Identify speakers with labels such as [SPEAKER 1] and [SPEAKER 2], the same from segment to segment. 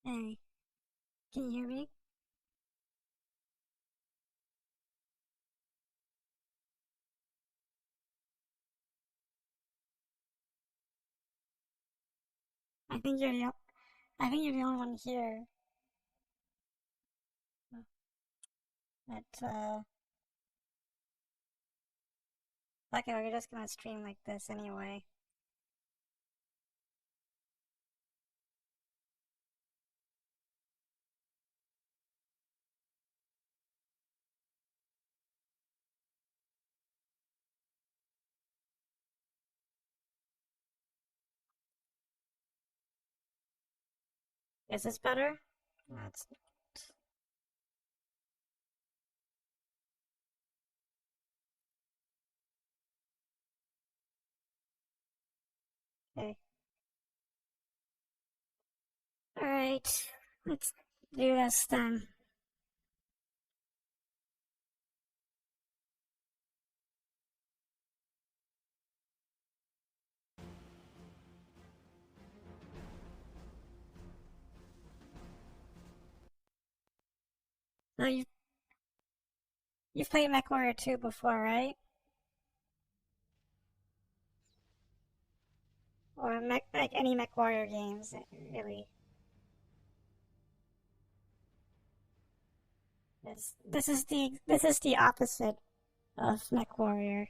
[SPEAKER 1] Hey, can you hear me? I think you're the I think you're the only one here. But fuck it, we're just gonna stream like this anyway. Is this better? That's okay. All right, let's do this then. So you've played MechWarrior 2 before, right? Or like any MechWarrior games, really. This is the opposite of MechWarrior.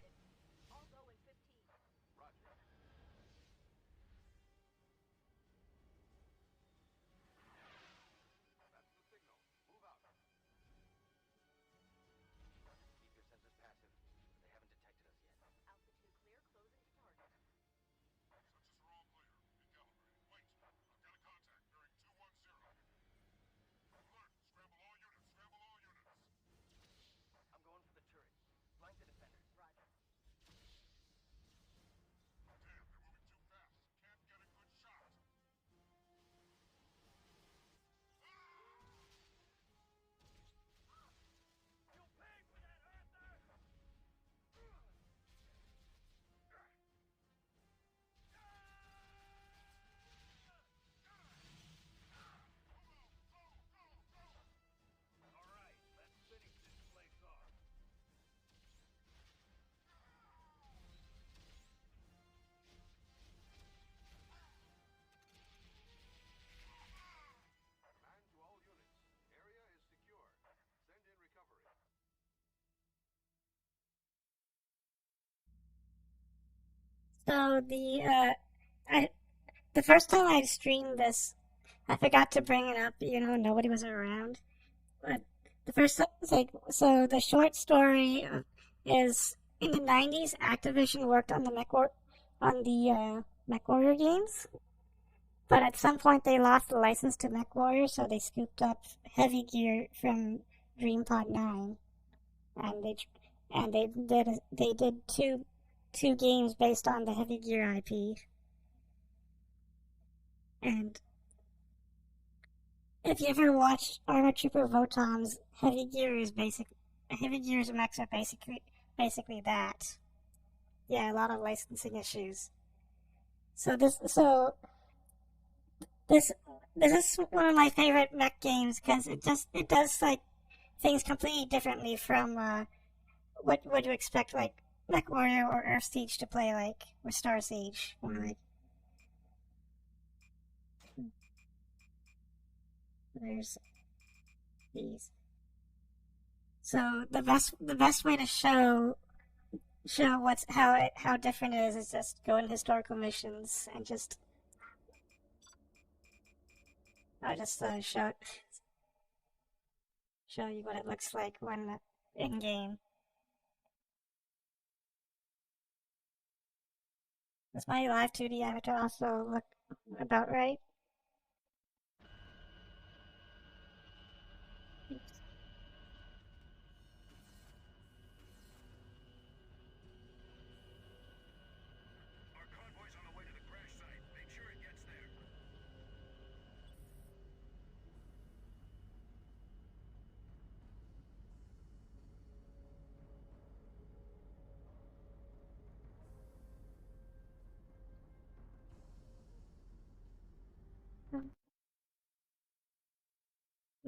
[SPEAKER 1] So I the first time I streamed this, I forgot to bring it up. Nobody was around. But the first, like, so the short story is in the '90s. Activision worked on the MechWarrior games, but at some point they lost the license to MechWarrior, so they scooped up Heavy Gear from DreamPod 9, and they did two games based on the Heavy Gear IP. And if you ever watched Armor Trooper Votom's Heavy Gear's mechs are basically that. Yeah, a lot of licensing issues. So this this is one of my favorite mech games because it does like things completely differently from what you expect like Mech Warrior or Earth Siege to play like or Star Siege. Like there's these. So the best way to show how different it is just go in historical missions and just I just show you what it looks like when in game. Does my live 2D avatar also look about right?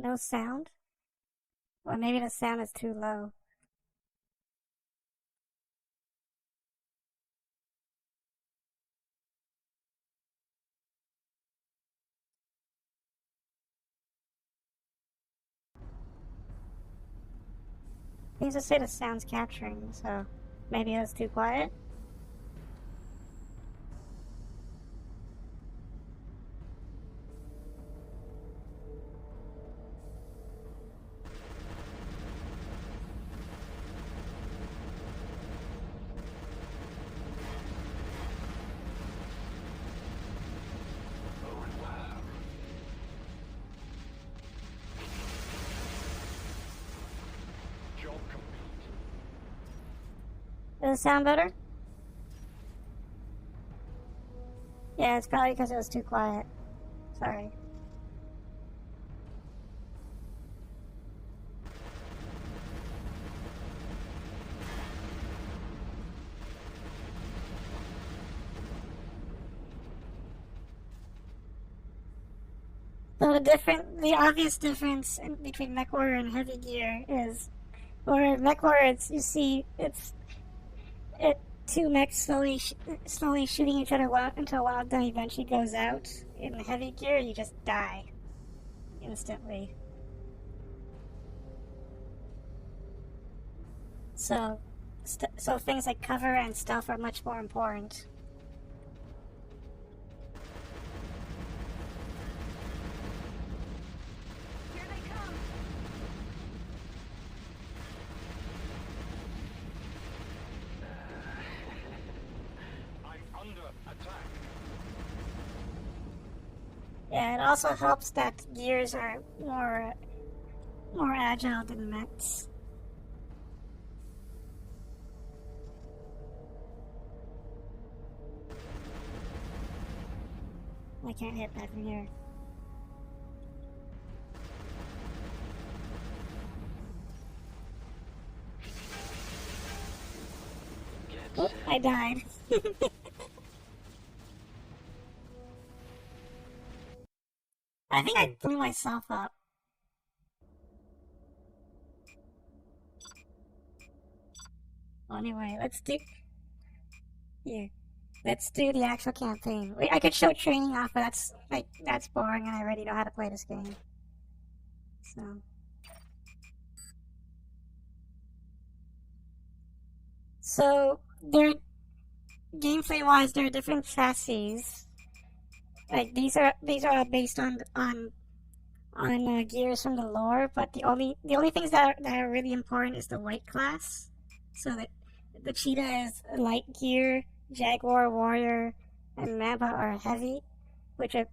[SPEAKER 1] No sound? Or maybe the sound is too low. Seems to say the sound's capturing, so maybe it was too quiet. Does it sound better? Yeah, it's probably because it was too quiet. Sorry. So the obvious difference between Mech Warrior and Heavy Gear is, or Mech Warrior, you see, it two mechs slowly shooting each other until one of them eventually goes out. In Heavy Gear, you just die instantly. So, so things like cover and stealth are much more important. Yeah, it also helps that gears are more agile than mechs. I can't hit that from here. Oh, I died. I think I blew myself up. Well, anyway, yeah, let's do the actual campaign. Wait, I could show training off, but that's boring, and I already know how to play this game. So there, gameplay wise, there are different chassis. Like these are all based on gears from the lore, but the only things that are really important is the white class. So that the cheetah is light gear, jaguar, warrior, and mamba are heavy, which are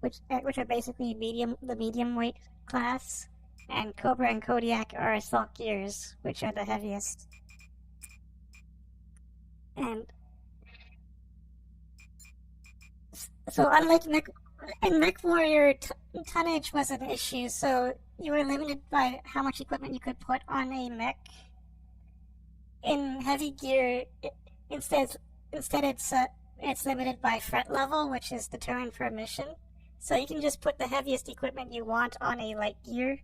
[SPEAKER 1] which are basically the medium weight class, and cobra and kodiak are assault gears, which are the heaviest. And so unlike Mech Warrior, tonnage was an issue, so you were limited by how much equipment you could put on a mech. In Heavy Gear, instead it's limited by fret level, which is determined per mission. So you can just put the heaviest equipment you want on a light gear,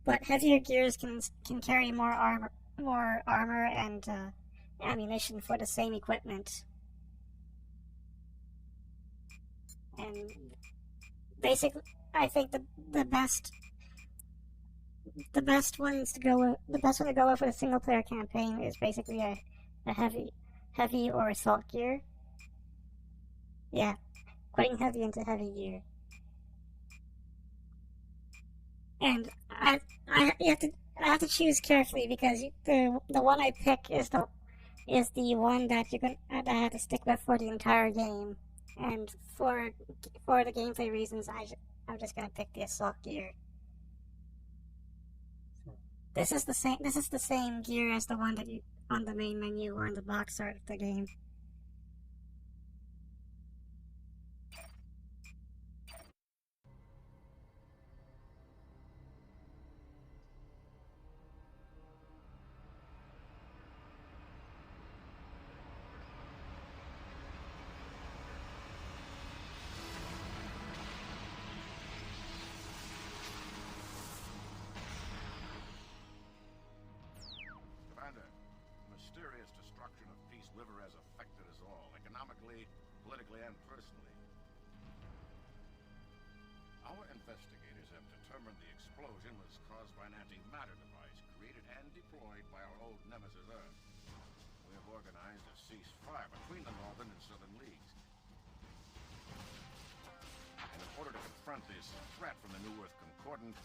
[SPEAKER 1] but heavier gears can carry more armor and ammunition for the same equipment. And basically, I think the best ones to go with, the best one to go with for a single player campaign is basically a heavy or assault gear. Yeah, putting heavy into heavy gear. And I have to choose carefully because the one I pick is the one that that I have to stick with for the entire game. And for the gameplay reasons, I'm just gonna pick the assault gear. This is the same gear as the one that you on the main menu or in the box art of the game.
[SPEAKER 2] river has affected us all, economically, politically, and personally. Our investigators have determined the explosion was caused by an antimatter device created and deployed by our old nemesis Earth. We have organized a ceasefire between the Northern and Southern Leagues. And in order to confront this threat from the New Earth Concordant,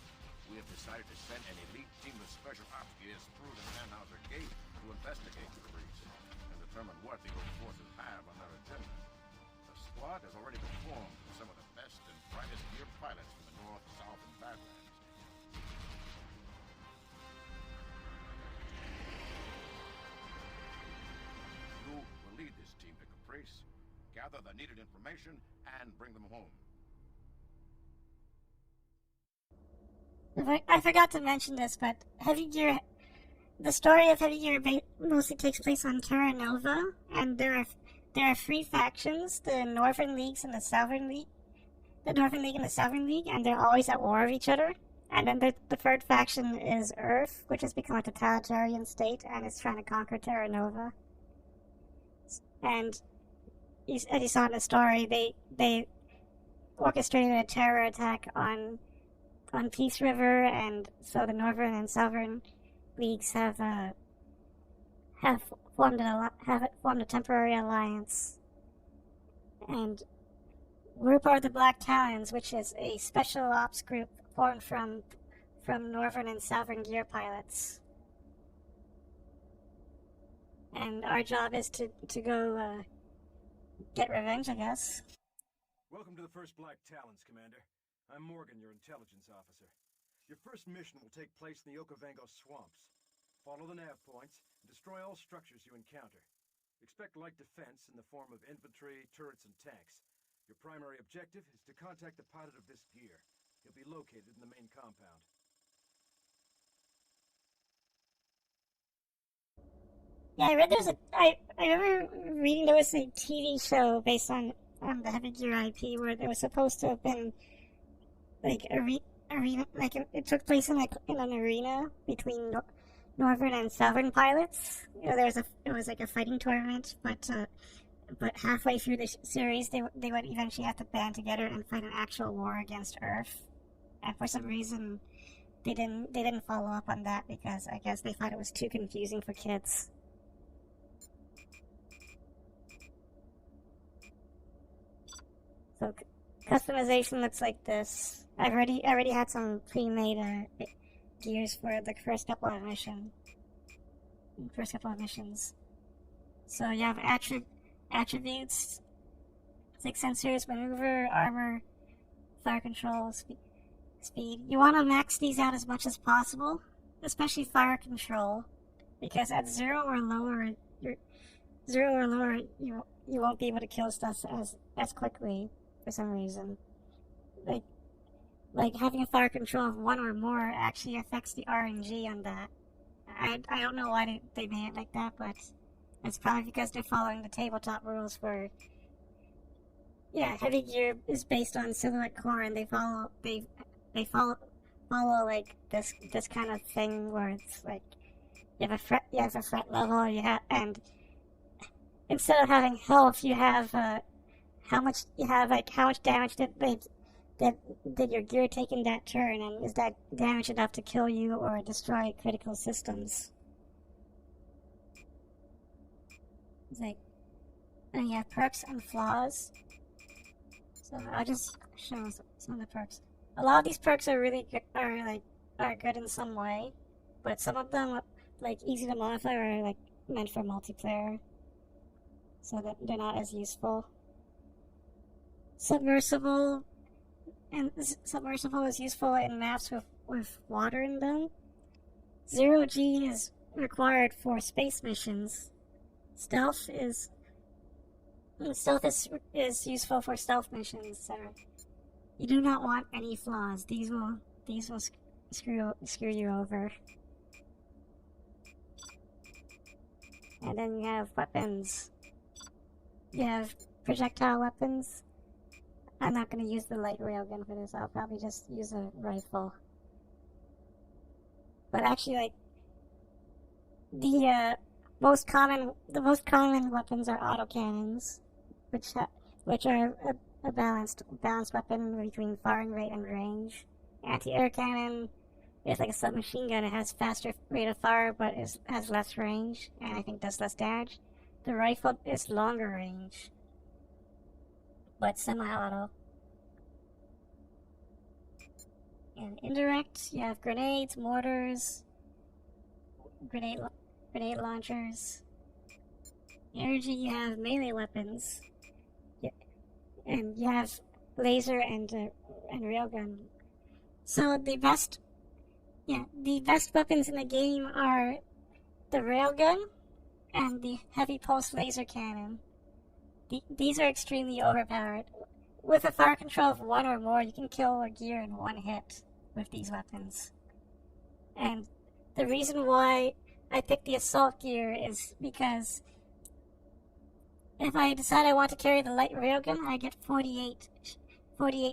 [SPEAKER 2] we have decided to send an elite team of special ops gears through the Tannhauser Gate to investigate the breach and determine what the old forces have on their agenda. The squad has already been formed with some of the best and brightest gear pilots from the North, South, and Badlands. You will lead this team to Caprice, gather the needed information, and bring them home.
[SPEAKER 1] I forgot to mention this, but the story of Heavy Gear mostly takes place on Terra Nova, and there are three factions: the Northern Leagues and the Southern League, and they're always at war with each other. And then the third faction is Earth, which has become a totalitarian state and is trying to conquer Terra Nova. And as you saw in the story, they orchestrated a terror attack on Peace River, and so the Northern and Southern Leagues have formed a temporary alliance, and we're part of the Black Talons, which is a special ops group formed from Northern and Southern gear pilots, and our job is to go get revenge, I guess.
[SPEAKER 3] Welcome to the 1st Black Talons, Commander. I'm Morgan, your intelligence officer. Your first mission will take place in the Okavango swamps. Follow the nav points and destroy all structures you encounter. Expect light defense in the form of infantry, turrets, and tanks. Your primary objective is to contact the pilot of this gear. He'll be located in the main compound.
[SPEAKER 1] Yeah, I remember reading there was a TV show based on the Heavy Gear IP where there was supposed to have been like arena, like it took place in an arena between Northern and Southern pilots. You know, it was like a fighting tournament, but halfway through the series, they would eventually have to band together and fight an actual war against Earth. And for some reason, they didn't follow up on that because I guess they thought it was too confusing for kids. So customization looks like this. I already had some pre-made gears for the first couple of missions. So you have attributes like sensors, maneuver, armor, fire control, speed. You want to max these out as much as possible, especially fire control, because at 0 or lower, you won't be able to kill stuff as quickly for some reason. Like having a fire control of 1 or more actually affects the RNG on that. I don't know why they made it like that, but it's probably because they're following the tabletop rules for. Yeah, Heavy Gear is based on Silhouette Core, and they follow like this kind of thing where it's like you have a threat level, and instead of having health, you have how much damage did your gear take in that turn, and is that damage enough to kill you or destroy critical systems? It's like, and you have perks and flaws. So I'll just show some of the perks. A lot of these perks are really good, are good in some way, but some of them, like easy to modify, are like meant for multiplayer, so that they're not as useful. Submersible is useful in maps with water in them. 0G is required for space missions. Stealth is useful for stealth missions. So you do not want any flaws. These will screw you over. And then you have weapons. You have projectile weapons. I'm not going to use the light railgun for this. I'll probably just use a rifle. But actually, like, the most common weapons are autocannons, which are a balanced weapon between firing rate and range. Anti-air cannon is like a submachine gun. It has faster rate of fire, but has less range, and I think does less damage. The rifle is longer range, but semi-auto. And indirect, you have grenades, mortars, grenade launchers. Energy, you have melee weapons, and you have laser and railgun. So the best weapons in the game are the railgun and the heavy pulse laser cannon. These are extremely overpowered. With a fire control of 1 or more, you can kill a gear in 1 hit with these weapons. And the reason why I picked the assault gear is because if I decide I want to carry the light railgun, I get 48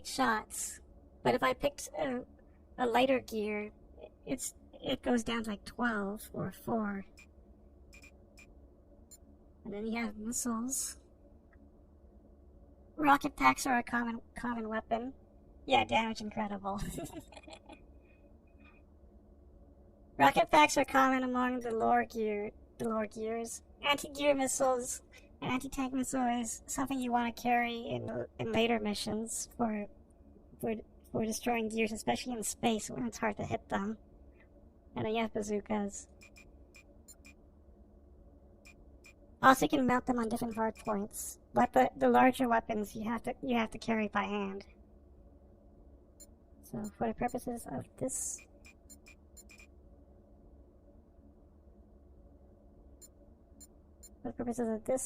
[SPEAKER 1] shots. But if I picked a lighter gear, it goes down to like 12 or 4. And then you have missiles. Rocket packs are a common weapon. Yeah, damage incredible. Rocket packs are common among the lower gears. Anti-gear missiles and anti-tank missile is something you want to carry in later missions for destroying gears, especially in space when it's hard to hit them. And then you have bazookas. Also, you can mount them on different hard points, but the larger weapons you have to carry by hand. So, for the purposes of this,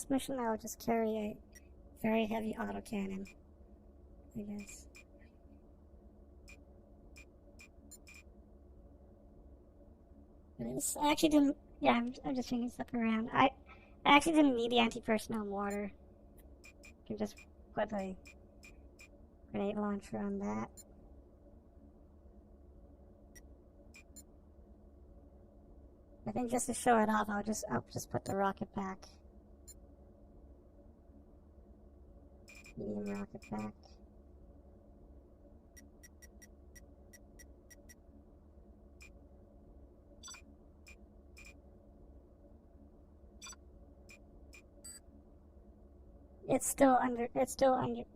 [SPEAKER 1] mission, I'll just carry a very heavy autocannon, I guess. I actually didn't. Yeah, I'm just changing stuff around. I actually didn't need the anti-personnel mortar. You can just put a grenade launcher on that. I think just to show it off, I'll just put the rocket pack. Medium rocket pack.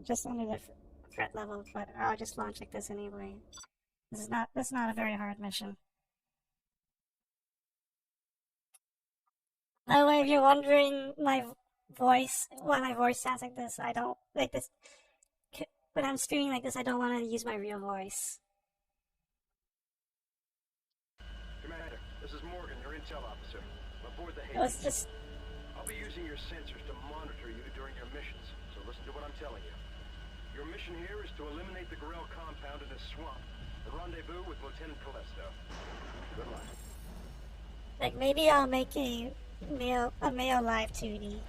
[SPEAKER 1] Just under the threat level, but I'll just launch like this anyway. This is not a very hard mission. By the way, if you're wondering why my voice sounds like this, I don't like this. When I'm streaming like this, I don't want to use my real voice.
[SPEAKER 3] Commander, this is Morgan, your intel officer. Aboard the
[SPEAKER 1] It was
[SPEAKER 3] Hades.
[SPEAKER 1] just
[SPEAKER 3] I'll be using your sensors to monitor you during your missions, so listen to what I'm telling you. Your mission here is to eliminate the Gorel compound in this swamp. The rendezvous with Lieutenant Callisto. Good luck.
[SPEAKER 1] like maybe I'll make a male live 2D.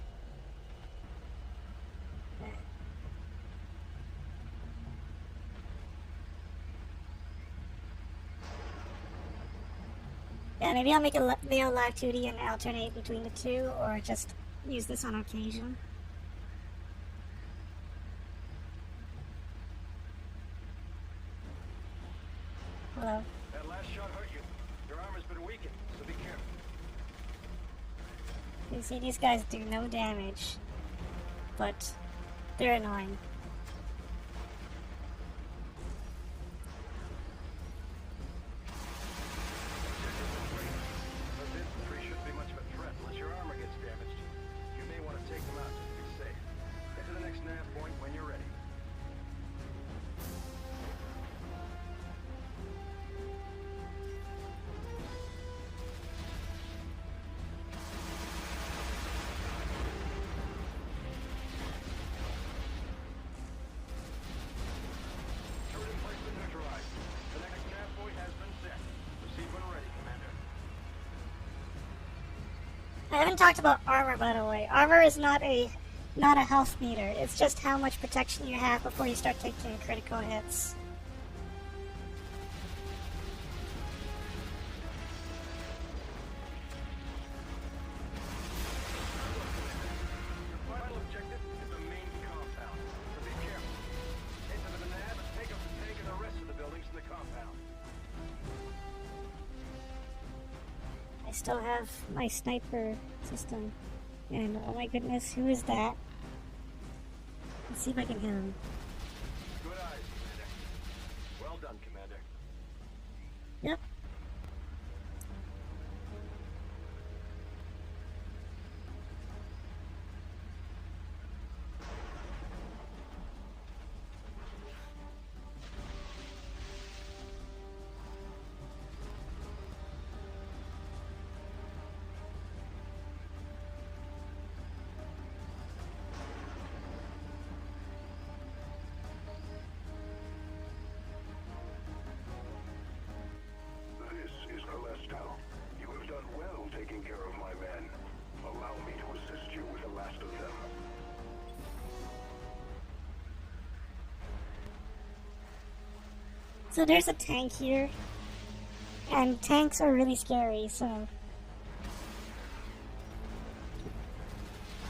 [SPEAKER 1] Yeah, maybe I'll make a male live 2D and alternate between the two, or just use this on occasion. Hello.
[SPEAKER 3] That last shot hurt you. Your armor's been weakened, so be careful.
[SPEAKER 1] You see, these guys do no damage, but they're annoying.
[SPEAKER 3] Those infantry shouldn't be much of a threat unless your armor gets damaged. You may want to take them out just to be safe. Get to the next nav point when you're ready. Turret emplacement neutralized. The next nav point has been set. Proceed when ready, Commander.
[SPEAKER 1] I haven't talked about armor, by the way. Armor is not a health meter. It's just how much protection you have before you start taking critical hits. still have my sniper system. And oh my goodness, who is that? Let's see if I can hit him.
[SPEAKER 3] Good eyes, Commander. Well done, Commander.
[SPEAKER 1] Yep.
[SPEAKER 4] This is Callisto. You have done well taking care of my men. Allow me to assist you with the last of them.
[SPEAKER 1] So there's a tank here. And tanks are really scary, so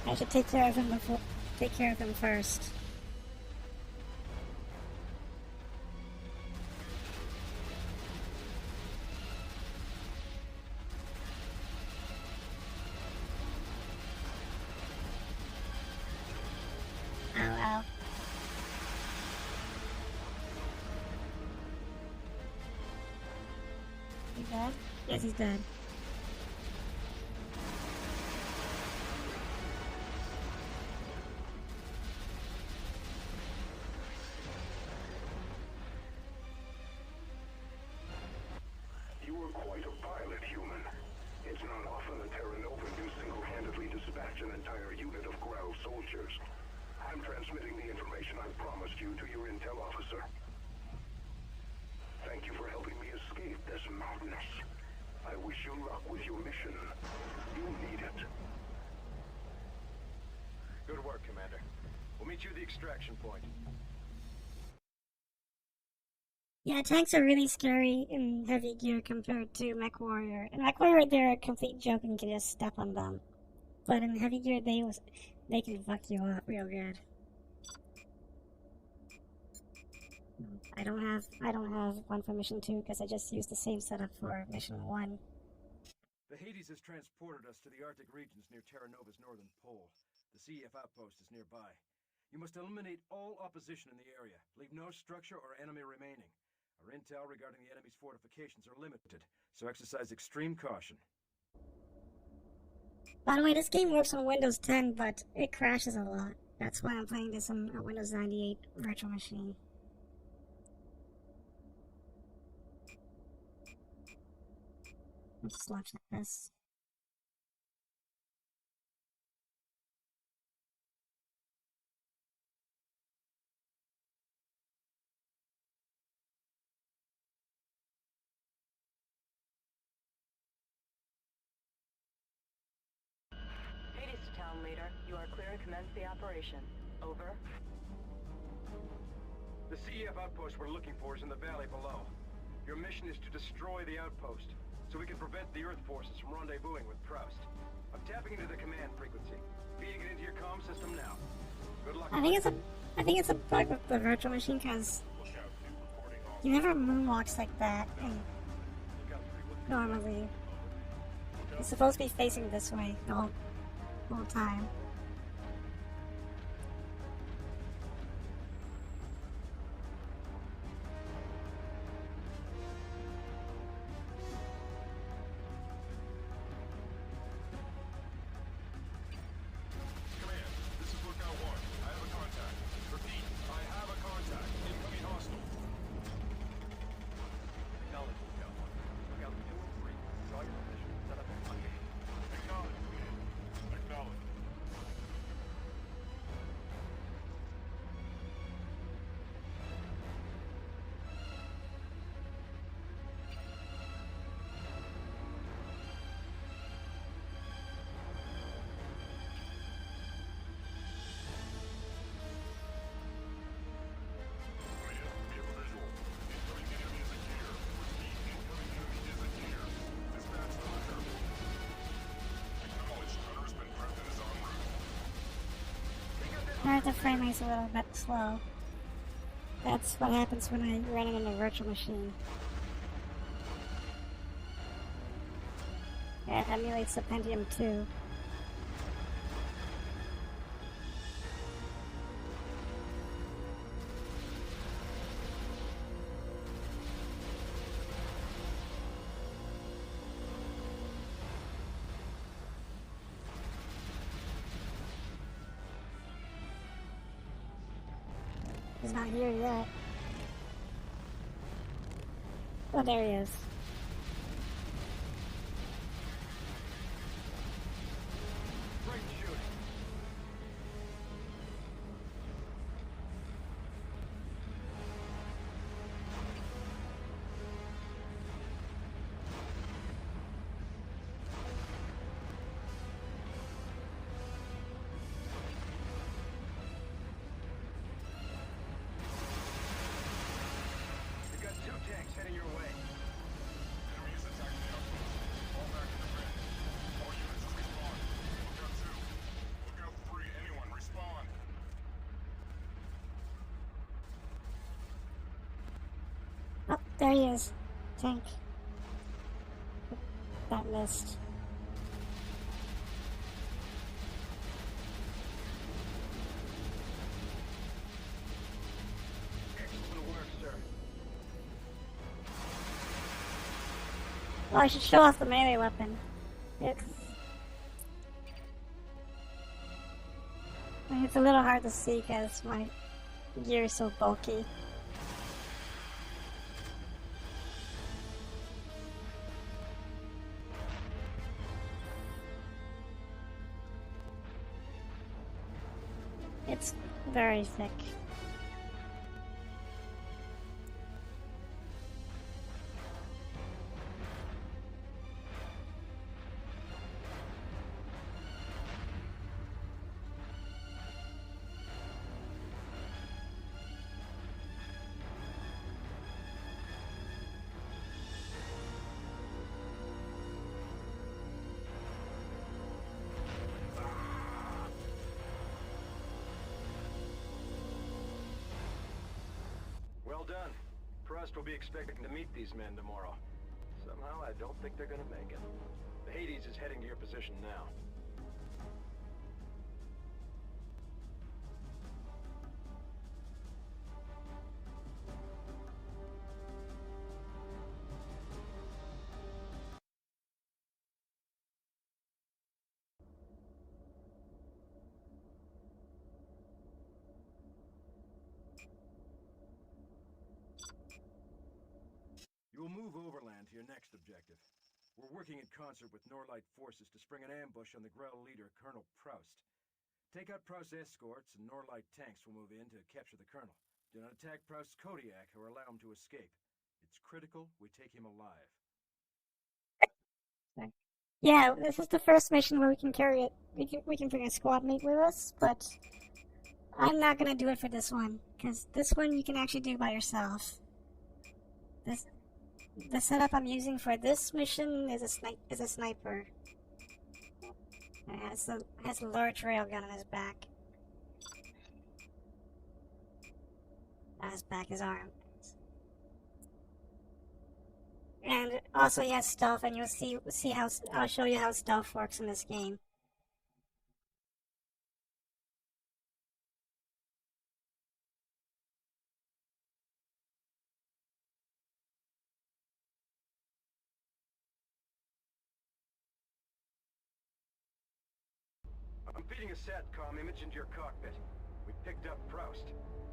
[SPEAKER 1] I should take care of him first. Ow, ow. He dead? Yes, he's dead.
[SPEAKER 4] You were quite a pilot, human. It's not often a Terra Nova can single-handedly dispatch an entire unit of Growl soldiers. I'm transmitting the information I promised you to your intel officer. Thank you for helping me escape this madness. I wish you luck with your mission. You'll need it.
[SPEAKER 3] Good work, Commander. We'll meet you at the extraction point.
[SPEAKER 1] Yeah, tanks are really scary in heavy gear compared to Mech Warrior. In Mech Warrior, they're a complete joke and you can just step on them. But in heavy gear, they can fuck you up real good. I don't have one for mission 2 because I just used the same setup for mission 1.
[SPEAKER 3] The Hades has transported us to the Arctic regions near Terra Nova's northern pole. The CEF outpost is nearby. You must eliminate all opposition in the area. Leave no structure or enemy remaining. Our intel regarding the enemy's fortifications are limited, so exercise extreme caution.
[SPEAKER 1] By the way, this game works on Windows 10, but it crashes a lot. That's why I'm playing this on a Windows 98 virtual machine. Let's just launch this.
[SPEAKER 5] Hades to town, leader. You are clear to commence the operation. Over.
[SPEAKER 3] The CEF outpost we're looking for is in the valley below. Your mission is to destroy the outpost, so we can prevent the Earth forces from rendezvousing with Proust. I'm tapping into the command frequency. Feeding it into your comm system now. Good luck.
[SPEAKER 1] I think it's a bug with the virtual machine because you never moonwalks like that and normally. It's supposed to be facing this way the whole time. The frame rate's a little bit slow. That's what happens when I run it in a virtual machine. Yeah, emulates the Pentium 2. He's not here yet. Oh, there he is.
[SPEAKER 3] Great shooting. You got 2 tanks heading your way.
[SPEAKER 2] Enemy is attacking the outpost. Fall back to defend. All units respawn. Lookout 2. Lookout 3. Anyone respawn.
[SPEAKER 1] Oh, there he is. Tank. That missed.
[SPEAKER 3] Excellent work, sir.
[SPEAKER 1] Well, I should show off the melee weapon. It's a little hard to see because my gear is so bulky. It's very thick.
[SPEAKER 3] Well done. Proust will be expecting to meet these men tomorrow. Somehow, I don't think they're gonna make it. The Hades is heading to your position now. You will move overland to your next objective. We're working in concert with Norlight forces to spring an ambush on the Grell leader, Colonel Proust. Take out Proust's escorts, and Norlight tanks will move in to capture the Colonel. Do not attack Proust's Kodiak or allow him to escape. It's critical we take him alive.
[SPEAKER 1] Yeah, this is the first mission where we can carry it. We can bring a squad mate with us, but I'm not gonna do it for this one because this one you can actually do by yourself. The setup I'm using for this mission is a sniper. It has a large railgun on his back. On his back, his arm. And also he has stealth, and you'll see how I'll show you how stealth works in this game.
[SPEAKER 3] I'm feeding a SATCOM image into your cockpit. We picked up Proust.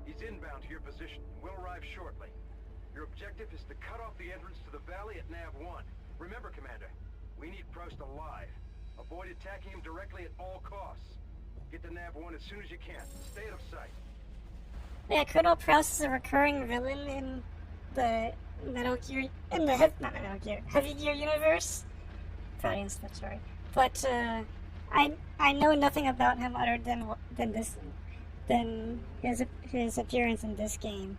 [SPEAKER 3] He's inbound to your position and will arrive shortly. Your objective is to cut off the entrance to the valley at Nav-1. Remember, Commander, we need Proust alive. Avoid attacking him directly at all costs. Get to Nav-1 as soon as you can. Stay out of sight.
[SPEAKER 1] Yeah, Colonel Proust is a recurring villain in the not Metal Gear, Heavy Gear universe. Probably in Split, sorry. But I know nothing about him other than his appearance in this game,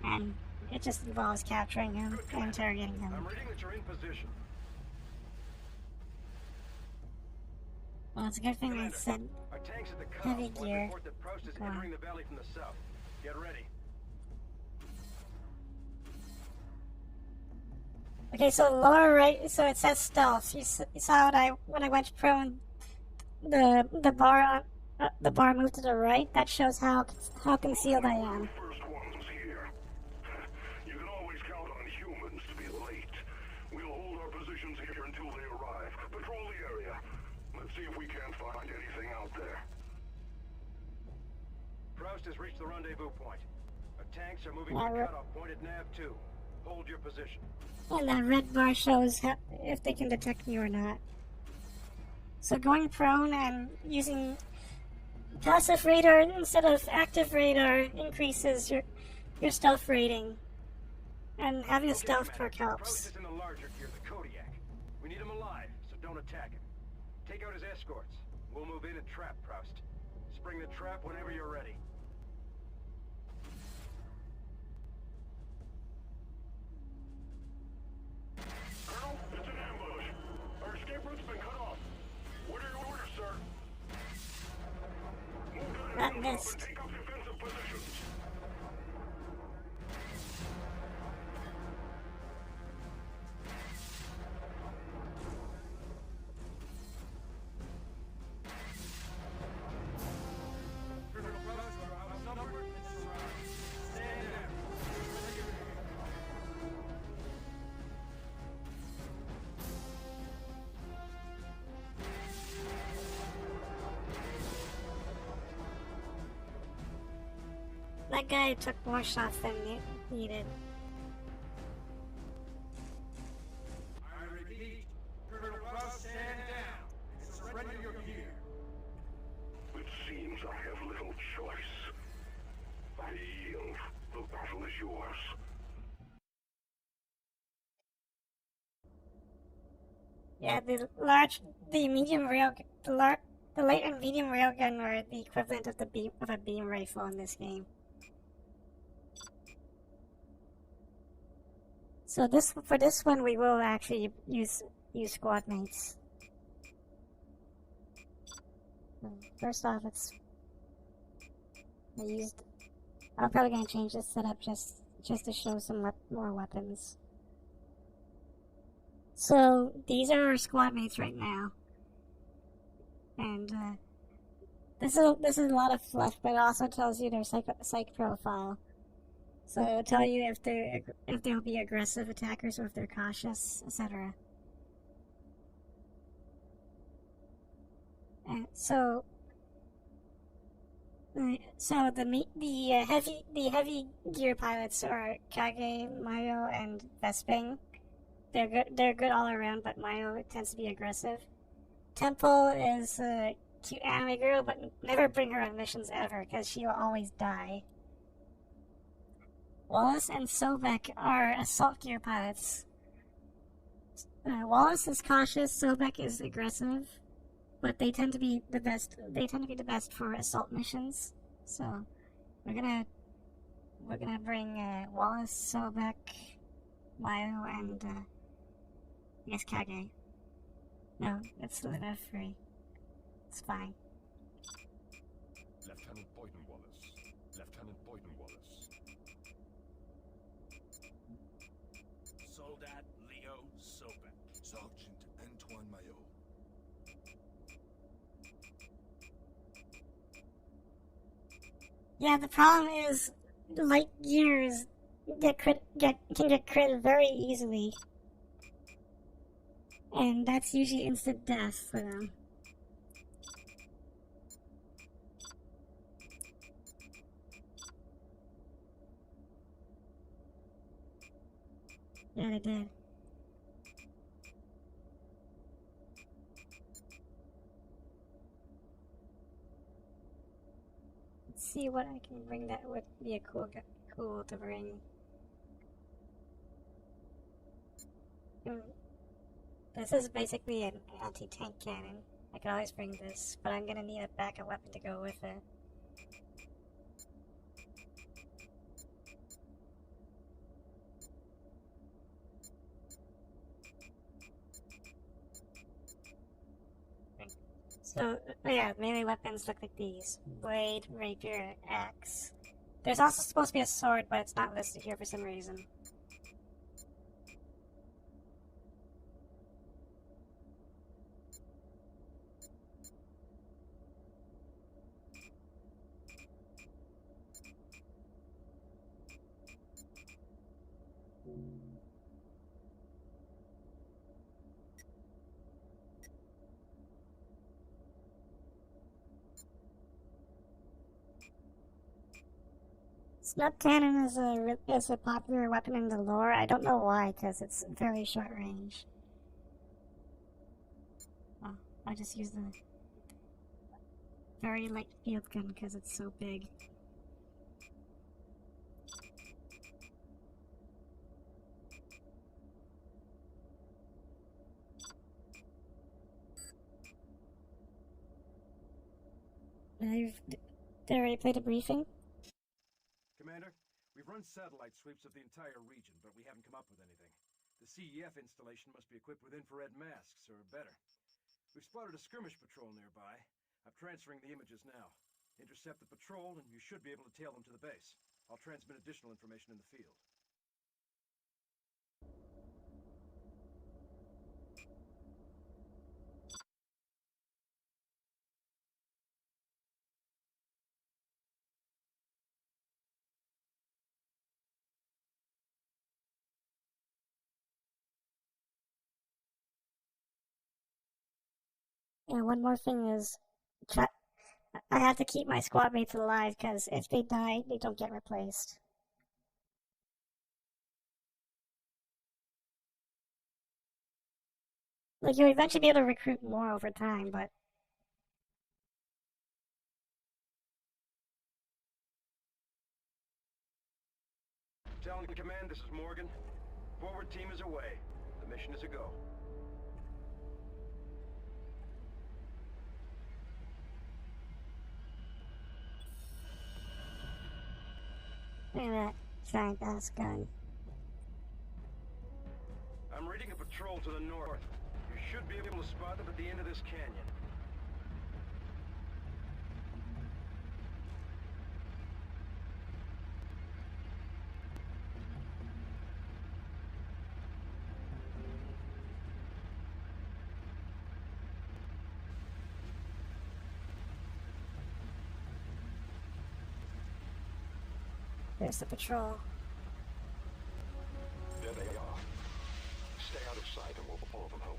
[SPEAKER 1] and it just involves capturing him and interrogating him.
[SPEAKER 3] I'm reading that you're in position.
[SPEAKER 1] Well, it's a good thing I
[SPEAKER 3] Commander,
[SPEAKER 1] said
[SPEAKER 3] our tanks at the
[SPEAKER 1] Heavy
[SPEAKER 3] cutoff point
[SPEAKER 1] Gear.
[SPEAKER 3] report that Proust is entering the valley from the south. Get ready.
[SPEAKER 1] Okay, so lower right, so it says stealth. You saw when I went prone, the bar moved to the right. That shows how concealed I am.
[SPEAKER 4] First ones here. You can always count on humans to be late. We'll hold our positions here until they arrive. Patrol the area. Let's see if we can't find anything out there.
[SPEAKER 3] Proust has reached the rendezvous point. Our tanks are moving
[SPEAKER 1] Yeah,
[SPEAKER 3] to the
[SPEAKER 1] we're-
[SPEAKER 3] cutoff point at Nav 2. Hold your position.
[SPEAKER 1] And that red bar shows if they can detect me or not. So going prone and using passive radar instead of active radar increases your stealth rating. And having a stealth perk
[SPEAKER 3] Proust
[SPEAKER 1] helps.
[SPEAKER 3] is in the larger gear, the Kodiak. We need him alive, so don't attack him. Take out his escorts. We'll move in and trap Proust. Spring the trap whenever you're ready.
[SPEAKER 4] Colonel, it's an ambush. Our escape route's been cut off. What are your orders, sir? Move to the
[SPEAKER 1] That
[SPEAKER 4] hilltop
[SPEAKER 1] missed.
[SPEAKER 4] and take up defensive positions.
[SPEAKER 1] That guy took more shots than needed.
[SPEAKER 3] I repeat, Colonel Proust, stand down and surrender your gear.
[SPEAKER 4] It seems I have little choice. I yield. The battle is yours.
[SPEAKER 1] Yeah, the light and medium railgun are the equivalent of a beam rifle in this game. So for this one we will actually use squad mates. First off, I'm probably gonna change this setup just to show some more weapons. So these are our squad mates right now, and this is a lot of fluff, but it also tells you their psych profile. So it'll tell you if they'll be aggressive attackers or if they're cautious, etc. And so the heavy gear pilots are Kage, Mayo, and Vesping. They're good all around, but Mayo tends to be aggressive. Temple is a cute anime girl, but never bring her on missions ever, because she will always die. Wallace and Sobek are assault gear pilots. Wallace is cautious, Sobek is aggressive, but they tend to be the best. They tend to be the best for assault missions. So we're gonna bring Wallace, Sobek, Mayo, and I guess Kage. No, it's free. It's fine.
[SPEAKER 6] Lieutenant Boyden Wallace. Lieutenant Boyden Wallace.
[SPEAKER 2] Soldat Leo Sobek.
[SPEAKER 6] Sergeant Antoine Mayo.
[SPEAKER 1] Yeah, the problem is light gears can get crit very easily, and that's usually instant death for them. Yeah, they did. Let's see what I can bring that would be a cool to bring. This is basically an anti-tank cannon. I could always bring this, but I'm gonna need a backup weapon to go with it. So, yeah, melee weapons look like these. Blade, rapier, axe. There's also supposed to be a sword, but it's not listed here for some reason. Snub cannon is a popular weapon in the lore. I don't know why, because it's very short range. Oh, I just use the very light field gun because it's so big. They already played a briefing?
[SPEAKER 3] Commander, we've run satellite sweeps of the entire region, but we haven't come up with anything. The CEF installation must be equipped with infrared masks, or better. We've spotted a skirmish patrol nearby. I'm transferring the images now. Intercept the patrol, and you should be able to tail them to the base. I'll transmit additional information in the field.
[SPEAKER 1] And one more thing is, I have to keep my squad mates alive because if they die, they don't get replaced. Like, you'll eventually be able to recruit more over time, but
[SPEAKER 3] Talon Command, this is Morgan. Forward team is away. The mission is a go.
[SPEAKER 1] look at that giant ass gun.
[SPEAKER 3] I'm reading a patrol to the north. You should be able to spot them at the end of this canyon.
[SPEAKER 1] There's the patrol.
[SPEAKER 6] There they are. Stay out of sight and we'll follow them home.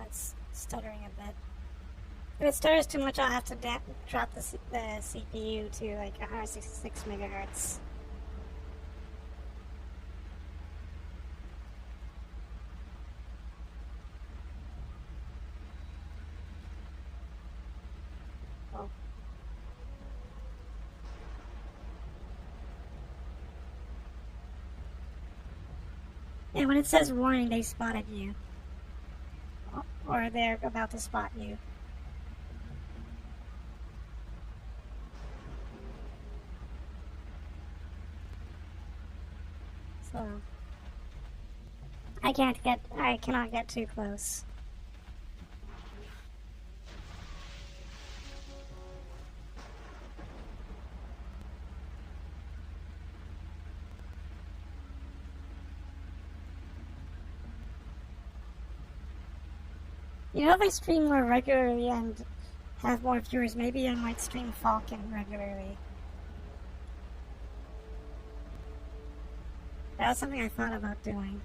[SPEAKER 1] It's stuttering a bit. If it stutters too much, I'll have to drop the CPU to like 166 megahertz. Oh. And when it says warning, they spotted you. Or they're about to spot you. So I cannot get too close. You know, if I stream more regularly and have more viewers, maybe I might stream Falcon regularly. That was something I thought about doing.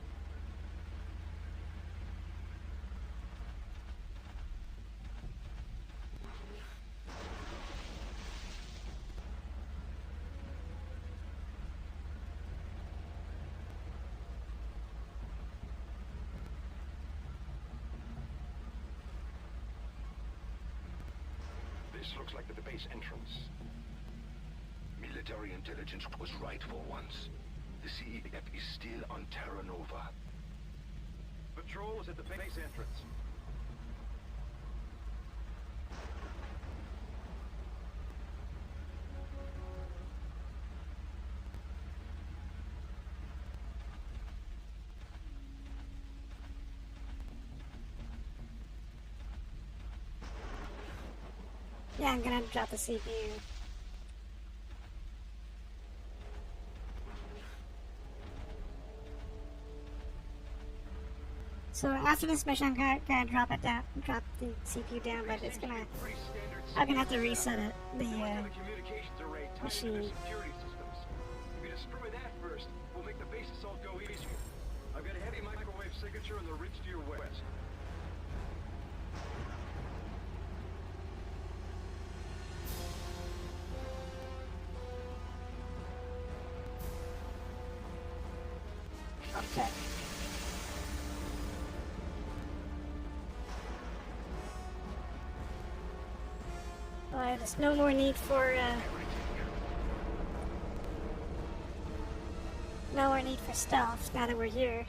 [SPEAKER 6] This looks like the base entrance. Military intelligence was right for once. The CEF is still on Terra Nova.
[SPEAKER 3] Patrol is at the base entrance.
[SPEAKER 1] Yeah, I'm gonna drop the CPU. So after this mission, I'm gonna drop it down, drop the CPU down, but I'm gonna have to reset it, the machine.
[SPEAKER 3] If we destroy that first, we'll make the base assault go easier. I've got a heavy microwave signature in the ridge to your west.
[SPEAKER 1] Okay. Well, there's no more need for, no more need for stealth now that we're here.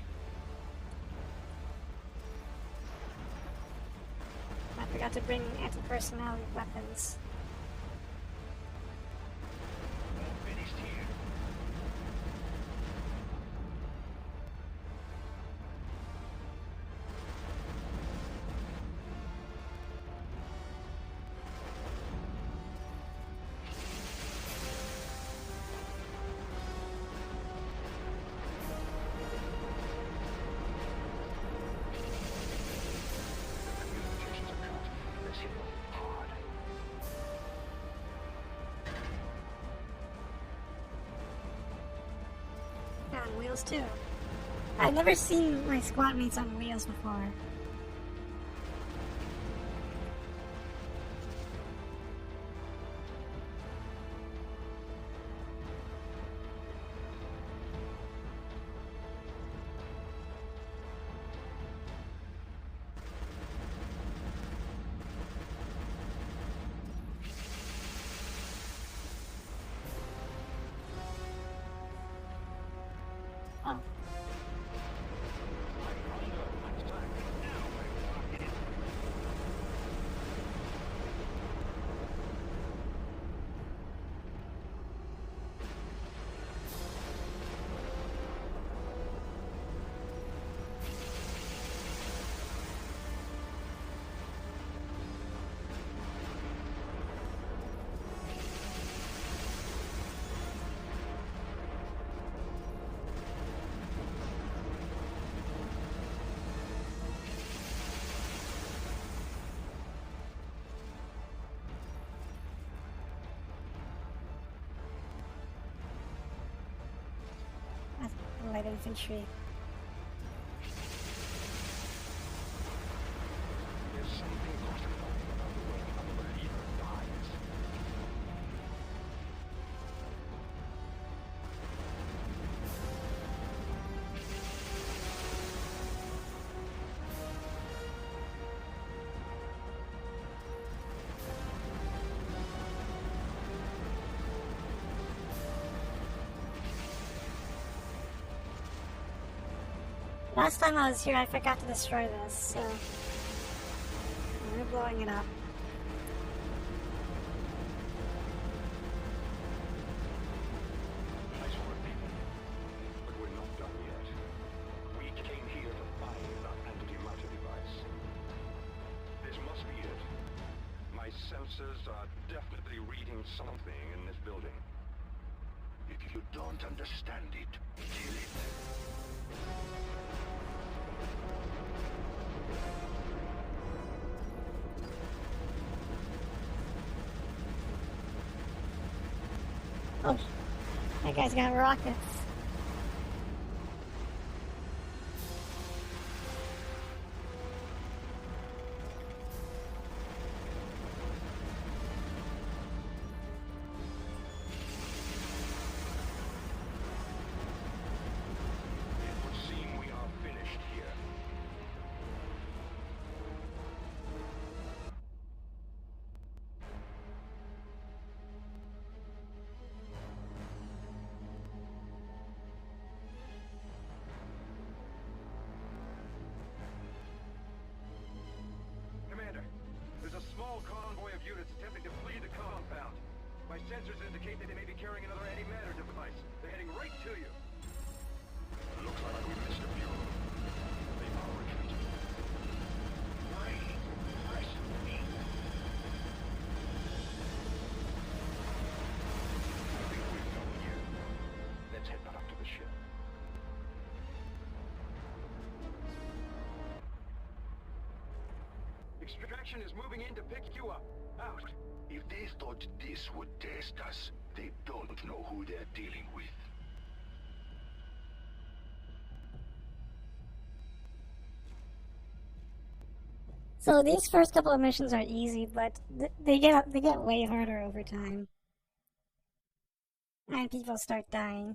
[SPEAKER 1] I forgot to bring anti-personnel weapons.
[SPEAKER 6] Finished here. Communications are cut. Let's hit them hard.
[SPEAKER 1] Yeah, on wheels too. I've never seen my squad mates on wheels before. Oh. That's light infantry.
[SPEAKER 6] There's something classified about the way a believer dies.
[SPEAKER 1] Last time I was here, I forgot to destroy this, so we're blowing it up.
[SPEAKER 6] Nice work, people. But we're not done yet. We came here to find that antimatter device. This must be it. My sensors are definitely reading something in this building. If you don't understand it, kill it.
[SPEAKER 1] Oh, that guy's got rockets.
[SPEAKER 6] It would seem we are finished here.
[SPEAKER 3] Commander, there's a small convoy of units attempting to flee the compound. My sensors indicate that they may be carrying another antimatter device. They're heading right to you.
[SPEAKER 6] Looks like we missed a few. They are retreating. Press me. I think we've known you. Let's head back to the ship.
[SPEAKER 3] Extraction is moving in to pick you up. Out.
[SPEAKER 6] If they thought this would test us, they don't know who they're dealing with.
[SPEAKER 1] So these first couple of missions are easy, but they get way harder over time, and people start dying.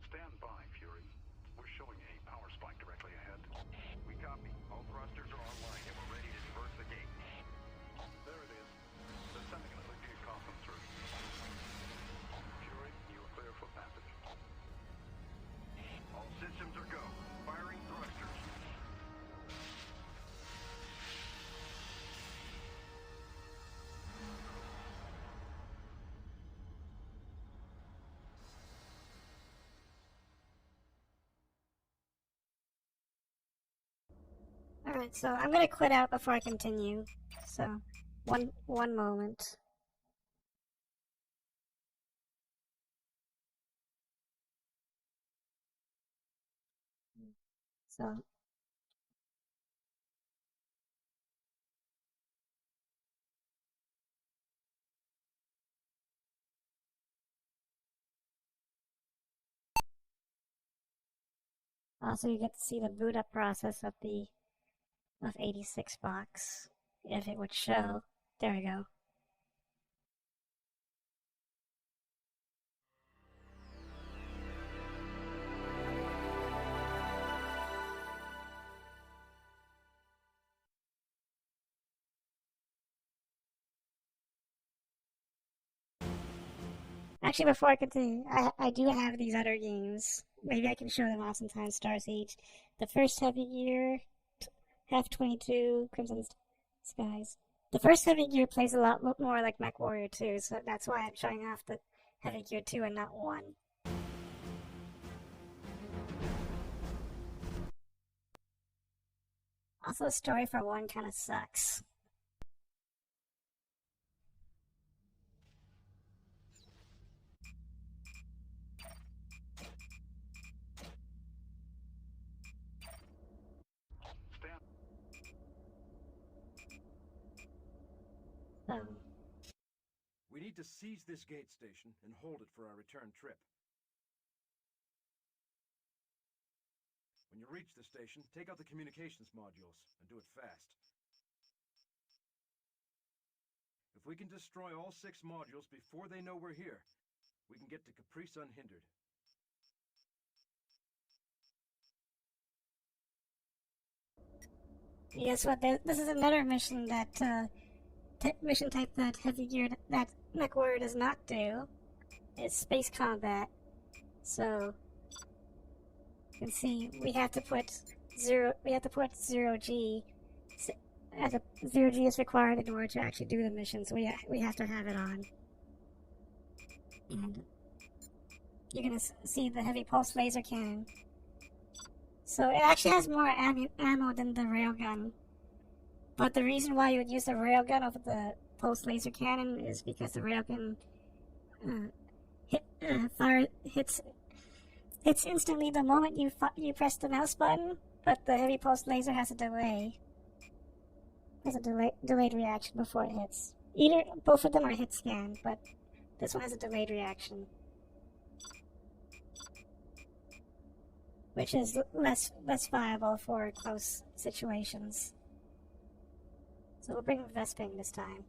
[SPEAKER 6] Stand by, Fury. We're showing a power spike directly ahead. We copy. All thrusters are online and we're ready to divert the gate. There it is. They're sending another gate coffin through. Fury, you are clear for passage. All systems are go. Firing thrusters.
[SPEAKER 1] Alright, so I'm gonna quit out before I continue. So, one moment. So, also you get to see the boot up process of the 86 box, if it would show. There we go. Actually, before I continue, I do have these other games. Maybe I can show them off sometime. Star Siege, the first Heavy Gear, Half 22, Crimson Skies. The first Heavy Gear plays a lot more like Mech Warrior 2, so that's why I'm showing off the Heavy Gear 2 and not 1. Also, the story for 1 kind of sucks.
[SPEAKER 6] Stand.
[SPEAKER 1] So,
[SPEAKER 3] We need to seize this gate station and hold it for our return trip. When you reach the station, take out the communications modules, and do it fast. If we can destroy all 6 modules before they know we're here, we can get to Caprice unhindered.
[SPEAKER 1] guess what? This is another mission that, mission type that Heavy Gear, that Mech Warrior does not do. It's space combat. So, you can see we have to put 0G. As a 0G is required in order to actually do the mission, so we have to have it on. And you're gonna see the heavy pulse laser cannon. So it actually has more ammo than the railgun. But the reason why you would use the railgun over the pulse laser cannon is because the railgun hits instantly the moment you press the mouse button, but the heavy pulse laser has a delay. Has a delayed reaction before it hits. Both of them are hit scan, but this one has a delayed reaction, which is less viable for close situations. So we'll bring Vesping this time.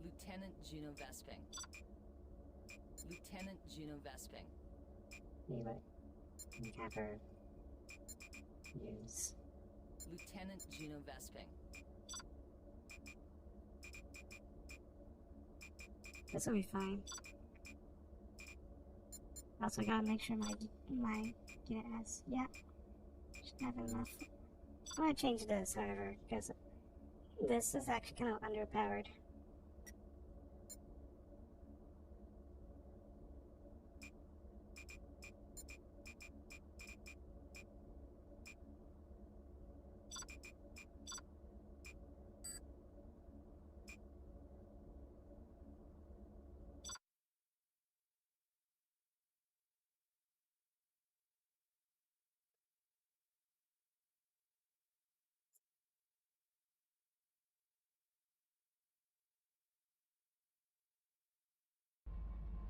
[SPEAKER 7] Lieutenant Juno Vesping. Lieutenant Juno Vesping.
[SPEAKER 1] Anyway, Capper use.
[SPEAKER 7] Lieutenant Juno Vesping.
[SPEAKER 1] This will be fine. Also, gotta make sure my unit has, yeah, should have enough. I'm gonna change this, however, because this is actually kind of underpowered.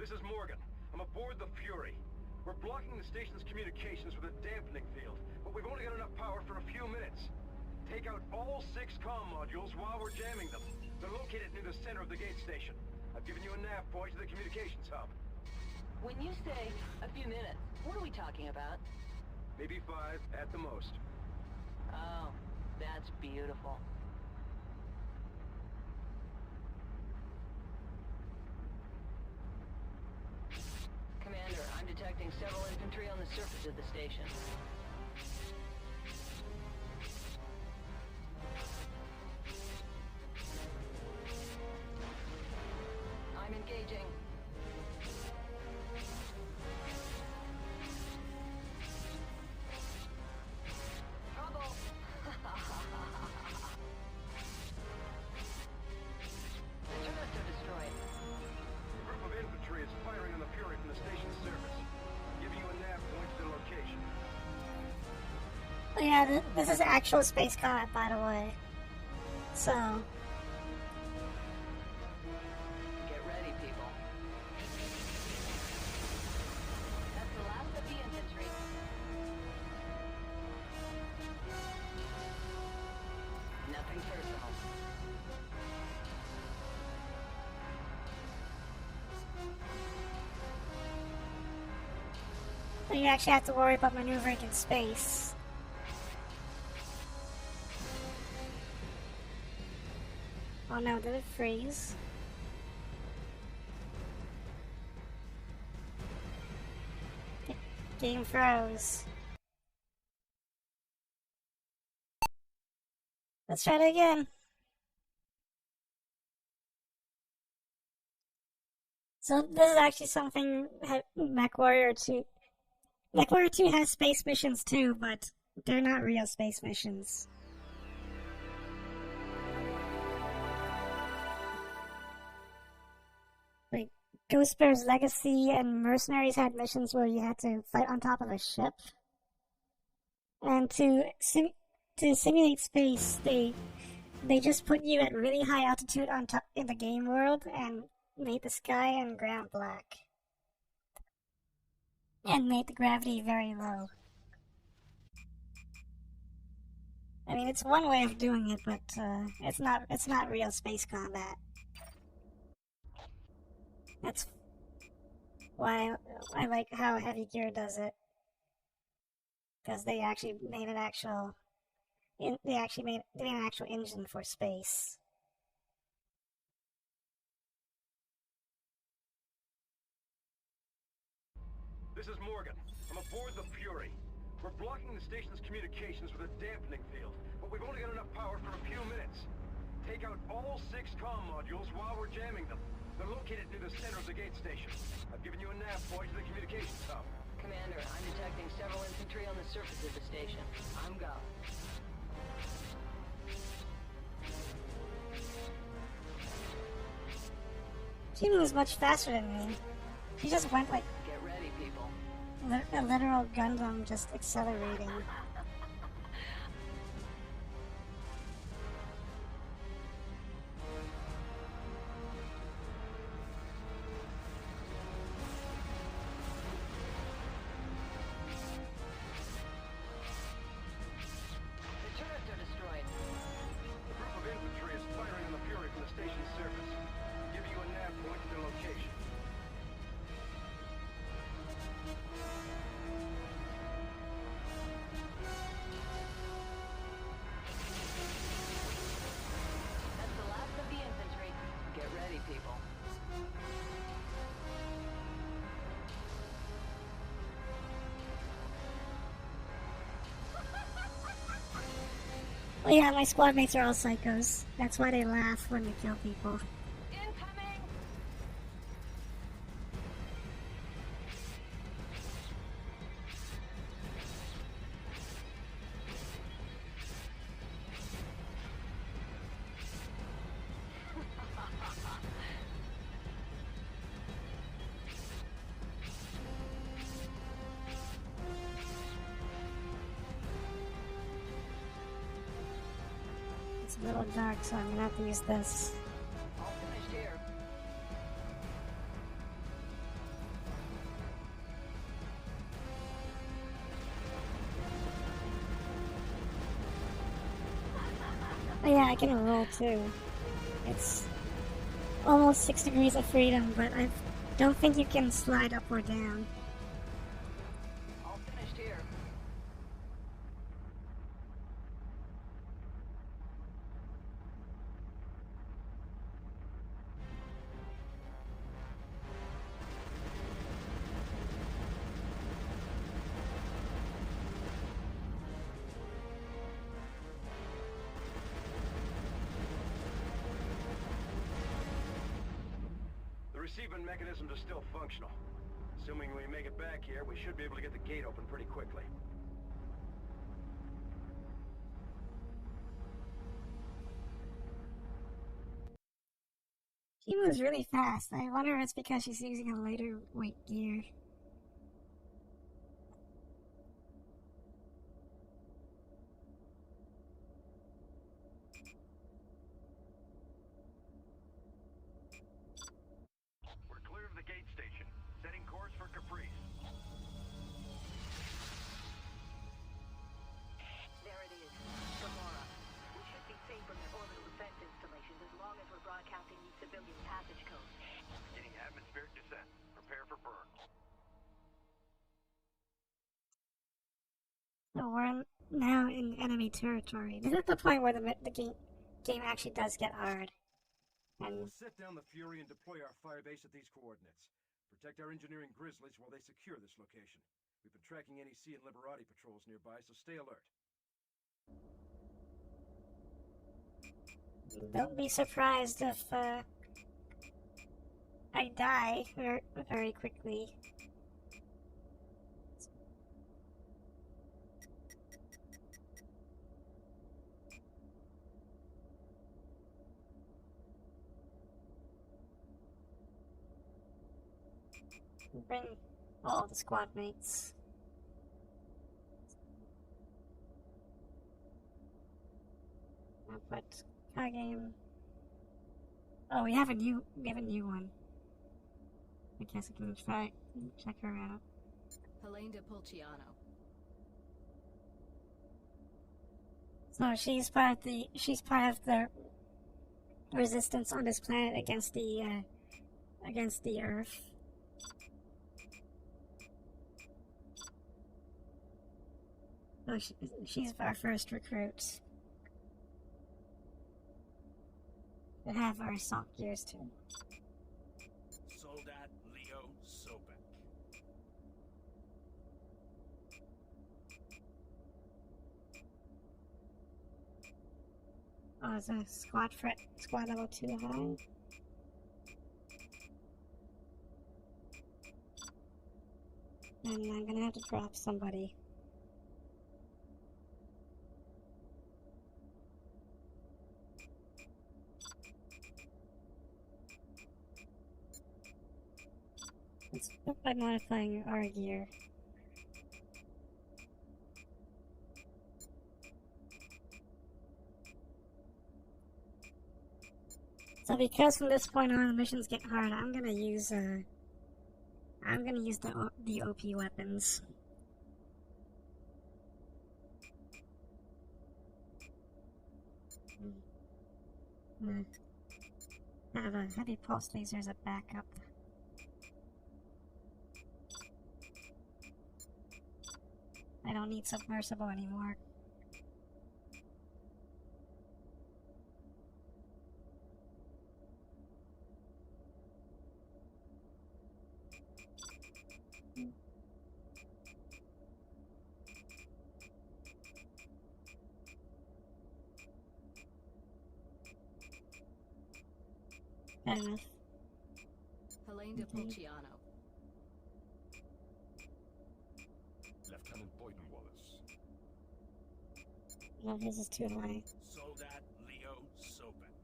[SPEAKER 3] This is Morgan. I'm aboard the Fury. We're blocking the station's communications with a dampening field, but we've only got enough power for a few minutes. Take out all 6 comm modules while we're jamming them. They're located near the center of the gate station. I've given you a nav point to the communications hub.
[SPEAKER 5] When you say a few minutes, what are we talking about?
[SPEAKER 3] Maybe 5 at the most.
[SPEAKER 5] Oh, that's beautiful. Commander, I'm detecting several infantry on the surface of the station. I'm engaging. Trouble! The turrets are destroyed.
[SPEAKER 3] A group of infantry is firing on the Fury from the station's surface. Giving you a nav point to their location.
[SPEAKER 1] Yeah, this is actual space combat, by the way. So,
[SPEAKER 5] Get ready, people. That's the last of the infantry. Nothing personal.
[SPEAKER 1] you actually have to worry about maneuvering in space. Oh no, did it freeze? Game froze. Let's try it again. So this is actually something MechWarrior 2... MechWarrior 2 has space missions too, but they're not real space missions. Like, Ghost Bear's Legacy and Mercenaries had missions where you had to fight on top of a ship. And to simulate space, they just put you at really high altitude on top in the game world and made the sky and ground black. And made the gravity very low. I mean, it's one way of doing it, but it's not real space combat. That's why I like how Heavy Gear does it, because they actually made an actual they made an actual engine for space.
[SPEAKER 3] This is Morgan. I'm aboard the Fury. We're blocking the station's communications with a dampening field, but we've only got enough power for a few minutes. Take out all 6 comm modules while we're jamming them. They're located near the center of the gate station. I've given you a nav point to the communications hub.
[SPEAKER 5] Commander, I'm detecting several infantry on the surface of the station. I'm go.
[SPEAKER 1] She moves much faster than me. She just went like
[SPEAKER 5] Get ready, people.
[SPEAKER 1] a literal Gundam, just accelerating.
[SPEAKER 5] The turrets are destroyed.
[SPEAKER 3] A group of infantry is firing on the Fury from the station's surface. Giving you a nav point to their location.
[SPEAKER 5] That's the last of the infantry. Get ready, people.
[SPEAKER 1] Well, yeah, my squad mates are all psychos. That's why they laugh when we kill people.
[SPEAKER 5] Incoming!
[SPEAKER 1] It's a little dark, so I'm gonna have to use this.
[SPEAKER 5] All finished here.
[SPEAKER 1] Oh yeah, I can roll too. It's almost 6 degrees of freedom, but I don't think you can slide up or down.
[SPEAKER 5] All finished here.
[SPEAKER 3] The receiving mechanisms are still functional. Assuming we make it back here, we should be able to get the gate open pretty quickly.
[SPEAKER 1] She moves really fast. I wonder if it's because she's using a lighter weight gear.
[SPEAKER 6] We're clear of the gate station. Setting course for Caprice.
[SPEAKER 5] There it is. Gamora. We should be safe from the orbital defense installations as long as we're broadcasting these civilian passage codes.
[SPEAKER 6] Beginning atmospheric descent. Prepare for burn.
[SPEAKER 1] So we're now in enemy territory. This is the point where the game actually does get hard.
[SPEAKER 3] We'll
[SPEAKER 1] And
[SPEAKER 3] set down the Fury and deploy our firebase at these coordinates. Protect our engineering grizzlies while they secure this location. We've been tracking NEC and Liberati patrols nearby, so stay alert.
[SPEAKER 1] don't be surprised if I die very quickly. Bring all the squad mates. I'll put Kage. Oh, we have a new one. I guess I can try check her out.
[SPEAKER 7] Helene de Pulciano.
[SPEAKER 1] So she's part of the resistance on this planet against the Earth. So she's our first recruit. We have our assault gears too.
[SPEAKER 2] Soldat Leo Sobek.
[SPEAKER 1] Oh, is a squad level too high? And I'm gonna have to drop somebody. Let's start by modifying our gear. So because from this point on the missions get hard, I'm gonna use the OP weapons. Have a heavy pulse laser as a backup. I don't need submersible anymore. Fair enough.
[SPEAKER 7] Helene de Pulciano.
[SPEAKER 2] Lieutenant Boyden Wallace.
[SPEAKER 1] No, his is too high.
[SPEAKER 2] Soldat Leo Sobek.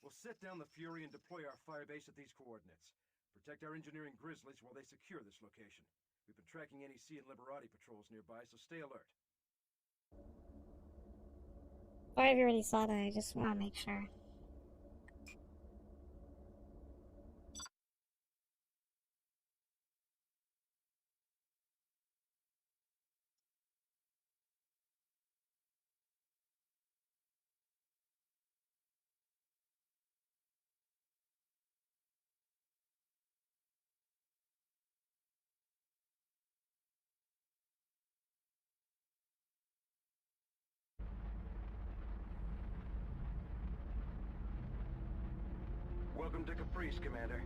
[SPEAKER 3] We'll set down the Fury and deploy our firebase at these coordinates. Protect our engineering grizzlies while they secure this location. We've been tracking NEC and Liberati patrols nearby, so stay alert.
[SPEAKER 1] I already saw that, I just want to make sure.
[SPEAKER 3] Welcome to Caprice, Commander.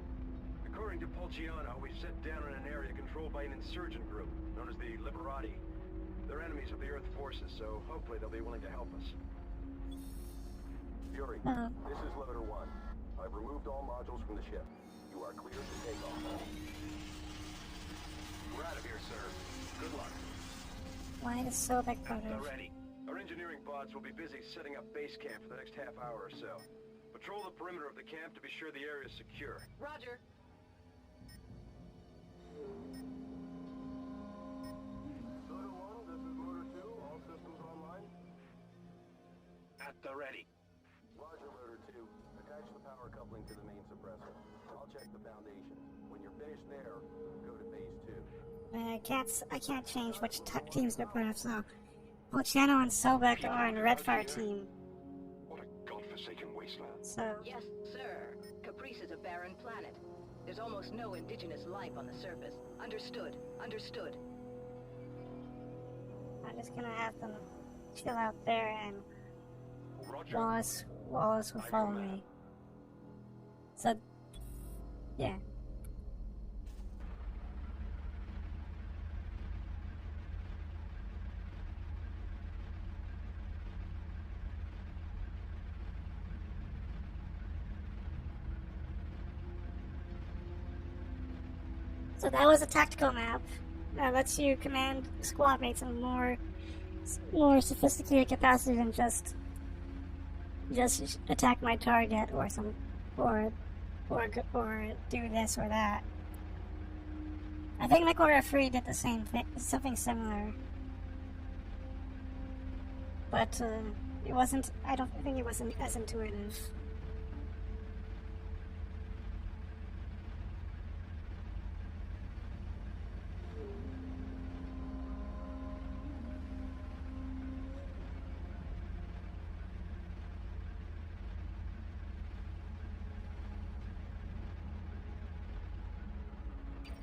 [SPEAKER 3] According to Pulciano, we've set down in an area controlled by an insurgent group, known as the Liberati. They're enemies of the Earth forces, so hopefully they'll be willing to help us.
[SPEAKER 6] Fury, this is Limiter 1. I've removed all modules from the ship. You are clear to take off. We're out of here, sir. Good luck.
[SPEAKER 1] Why is Sobek motive?
[SPEAKER 3] Already. Our engineering bots will be busy setting up base camp for the next half hour or so. Patrol the perimeter of the camp to be sure the area is secure.
[SPEAKER 5] Roger.
[SPEAKER 6] Motor 1, this is Motor 2. All systems online?
[SPEAKER 3] At the ready.
[SPEAKER 6] Roger, Motor 2. Attach the power coupling to the main suppressor. I'll check the foundation. When you're finished there, go to base 2.
[SPEAKER 1] I can't change which teams they're part of, so Pulciano and Sobek are on Redfire team.
[SPEAKER 6] What a godforsaken wasteland.
[SPEAKER 1] So
[SPEAKER 5] Yes, sir. Caprice is a barren planet. There's almost no indigenous life on the surface. Understood. Understood.
[SPEAKER 1] I'm just gonna have them chill out there, and
[SPEAKER 6] Roger.
[SPEAKER 1] Wallace will follow me. So, yeah. So that was a tactical map. That lets you command squad mates in a more sophisticated capacity than just attack my target or do this or that. I think MechWarrior 3 did the same thing, something similar, but it wasn't. I don't think it was as intuitive.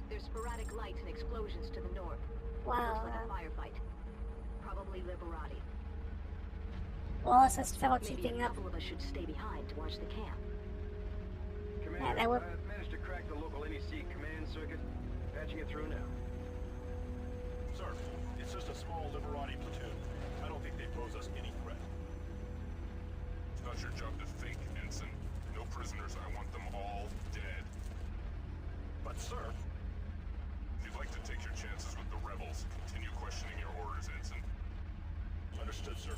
[SPEAKER 5] There's sporadic lights and explosions to the north.
[SPEAKER 1] Wow.
[SPEAKER 5] Looks like a firefight. Probably Liberati.
[SPEAKER 1] Wallace has trouble
[SPEAKER 5] Maybe
[SPEAKER 1] keeping
[SPEAKER 5] a
[SPEAKER 1] up.
[SPEAKER 5] couple of us should stay behind to watch the camp.
[SPEAKER 3] Commander,
[SPEAKER 1] that would-
[SPEAKER 3] I've managed to crack the local NEC command circuit. Patching it through now.
[SPEAKER 8] Sir, it's just a small Liberati platoon. I don't think they pose us any threat.
[SPEAKER 9] It's not your job to think, Ensign. No prisoners. I want them all dead.
[SPEAKER 8] But, sir,
[SPEAKER 9] If you'd like to take your chances with the rebels, continue questioning your orders, Ensign.
[SPEAKER 8] understood, sir.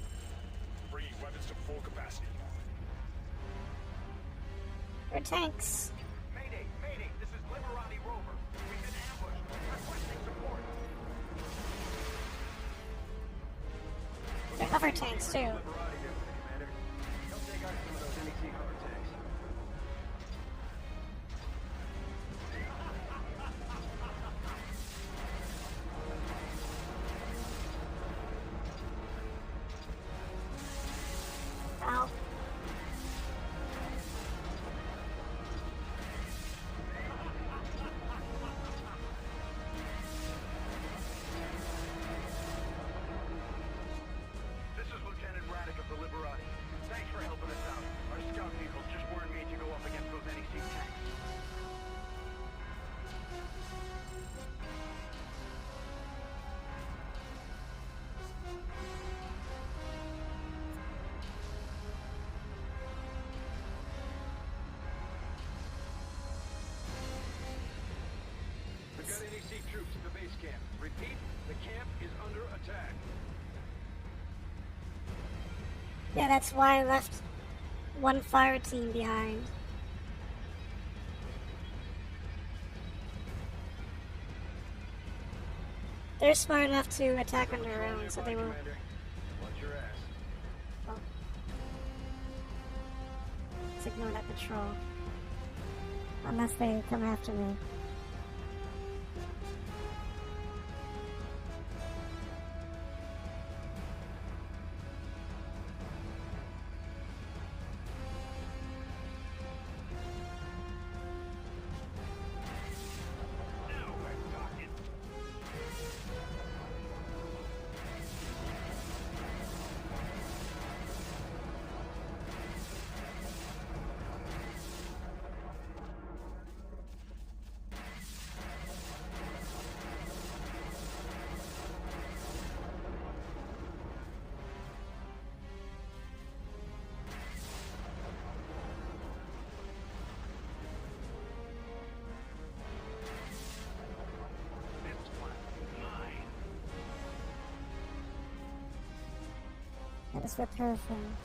[SPEAKER 8] Bringing weapons to full capacity.
[SPEAKER 1] Or tanks.
[SPEAKER 6] Mayday! Mayday! This is Liberati Rover. We've been ambushed. Requesting support.
[SPEAKER 1] They're hover tanks too.
[SPEAKER 3] Liberati there with the commander. Help take out some of those NEC hover tanks.
[SPEAKER 1] Ow.
[SPEAKER 6] This is Lieutenant Raddick of the Liberati. Thanks for helping us out. Our scout vehicles just weren't made to go up against those NEC tanks.
[SPEAKER 3] We've got NEC troops at the base camp. Repeat, the camp is under attack.
[SPEAKER 1] Yeah, that's why I left one fire team behind. They're smart enough to attack on their own, so they will.
[SPEAKER 3] Commander, watch your ass.
[SPEAKER 1] Oh. Let's ignore that patrol. Unless they come after me.
[SPEAKER 6] Now we're talking.
[SPEAKER 1] justice with her friend.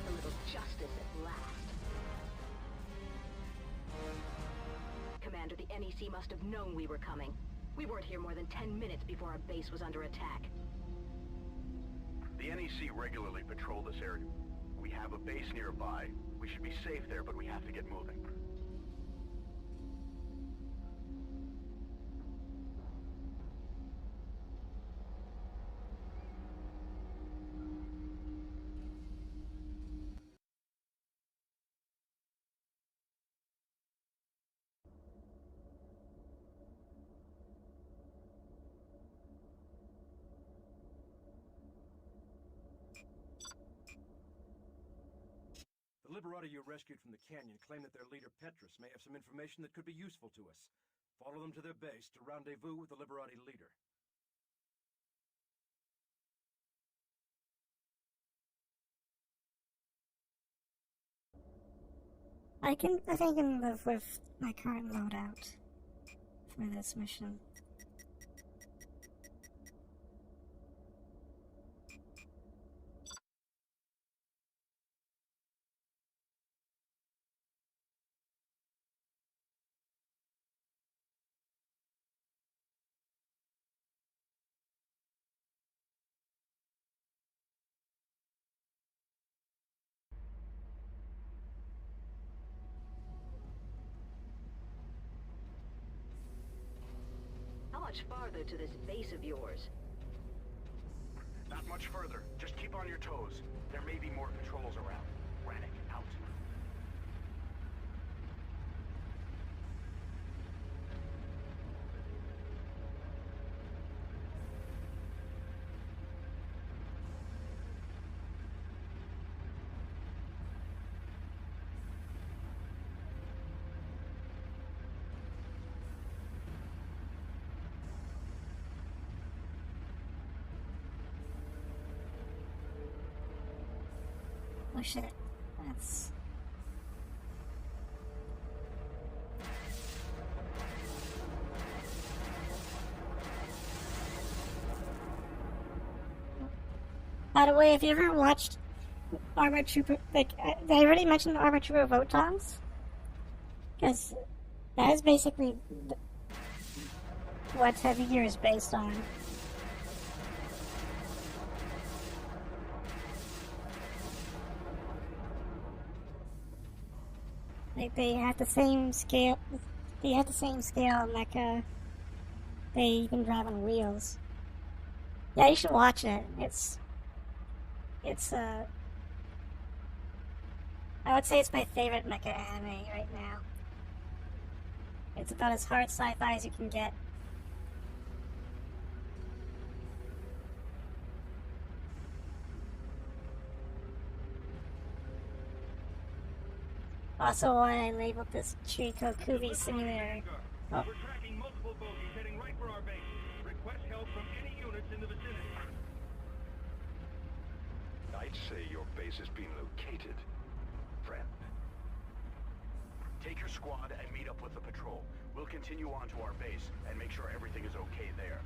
[SPEAKER 5] A little justice at last. Commander, the NEC must have known we were coming. We weren't here more than 10 minutes before our base was under attack.
[SPEAKER 6] The NEC regularly patrol this area. We have a base nearby. We should be safe there, but we have to get moving.
[SPEAKER 3] The Liberati you rescued from the canyon claim that their leader Petrus may have some information that could be useful to us. Follow them to their base to rendezvous with the Liberati leader.
[SPEAKER 1] I think I can live with my current loadout for this mission.
[SPEAKER 5] How much farther to this base of yours?
[SPEAKER 6] Not much further. Just keep on your toes. There may be more patrols around. Rannick, out.
[SPEAKER 1] Oh shit, that's... By the way, have you ever watched Armored Trooper, like, did I already mention the Armored Trooper VODs? Because that is basically what Heavy Gear is based on. Like, they have the same scale, mecha. They even drive on wheels. Yeah, you should watch it. I would say it's my favorite mecha anime right now. It's about as hard sci-fi as you can get. Also, why I labeled this Chico Kubi simulator. Oh.
[SPEAKER 10] We're tracking multiple bogies heading right for our base. Request help from any units in the vicinity.
[SPEAKER 6] I'd say your base has been located, friend. Take your squad and meet up with the patrol. We'll continue on to our base and make sure everything is okay there.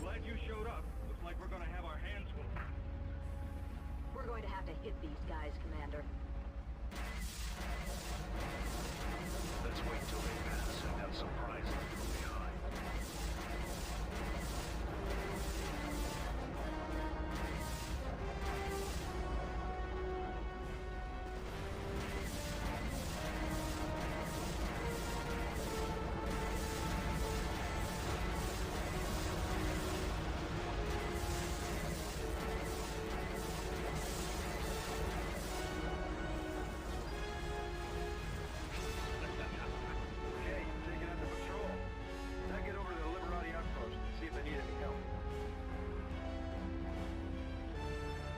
[SPEAKER 10] Glad you showed up. Looks like we're gonna have our hands full.
[SPEAKER 5] We're going to have to hit these guys, Commander.
[SPEAKER 6] Let's wait till they pass and have surprise them from behind.
[SPEAKER 3] Okay, taking out the patrol. Now get over to the Liberati outpost and see if they need any help.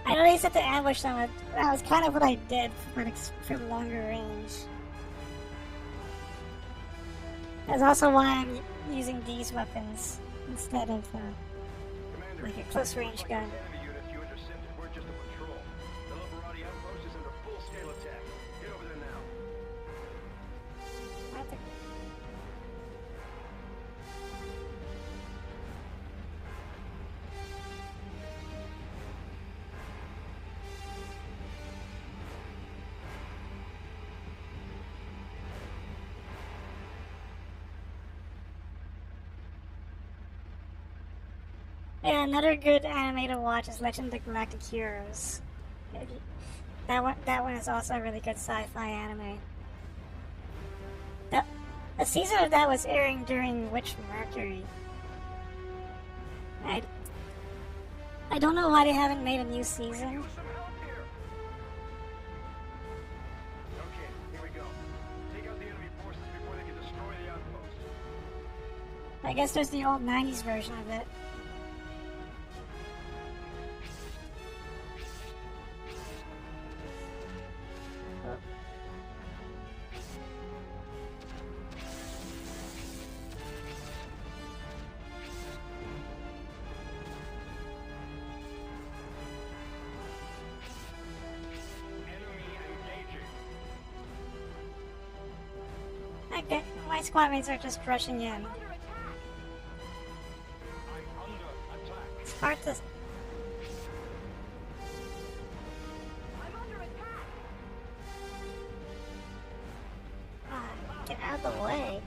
[SPEAKER 1] I know they said to ambush them, that was kind of what I did from longer range. That's also why I'm using these weapons instead of
[SPEAKER 3] Commander,
[SPEAKER 1] like a close range gun.
[SPEAKER 3] enemy units you intercepted weren't just a patrol. The
[SPEAKER 1] Yeah, another good anime to watch is Legend of the Galactic Heroes. That one is also a really good sci-fi anime. That a season of that was airing during Witch Mercury. I don't know why they haven't made a new season.
[SPEAKER 3] Use some help here. Okay, here we go. Take out the enemy forces before they can destroy the outpost.
[SPEAKER 1] I guess there's the old 90s version of it. Okay, my squad mates are just rushing in.
[SPEAKER 5] Under attack.
[SPEAKER 6] I'm under attack.
[SPEAKER 1] It's hard to.
[SPEAKER 5] I'm under attack.
[SPEAKER 1] Get out of the way.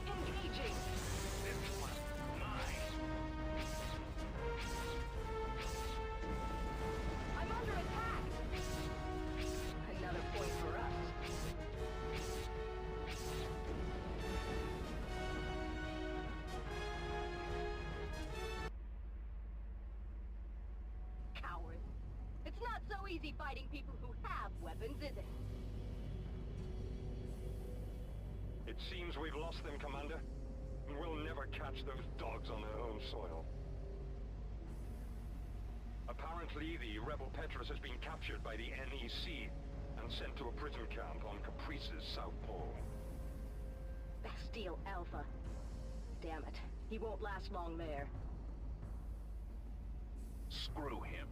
[SPEAKER 5] Engaging. I'm under attack. Another point for us. Coward. It's not so easy fighting people who have weapons, is it?
[SPEAKER 6] It seems we've lost them, Commander. And we'll never catch those dogs on their home soil. Apparently, the rebel Petrus has been captured by the NEC and sent to a prison camp on Caprice's South Pole.
[SPEAKER 5] Bastille Alpha. Damn it. He won't last long there.
[SPEAKER 2] Screw him.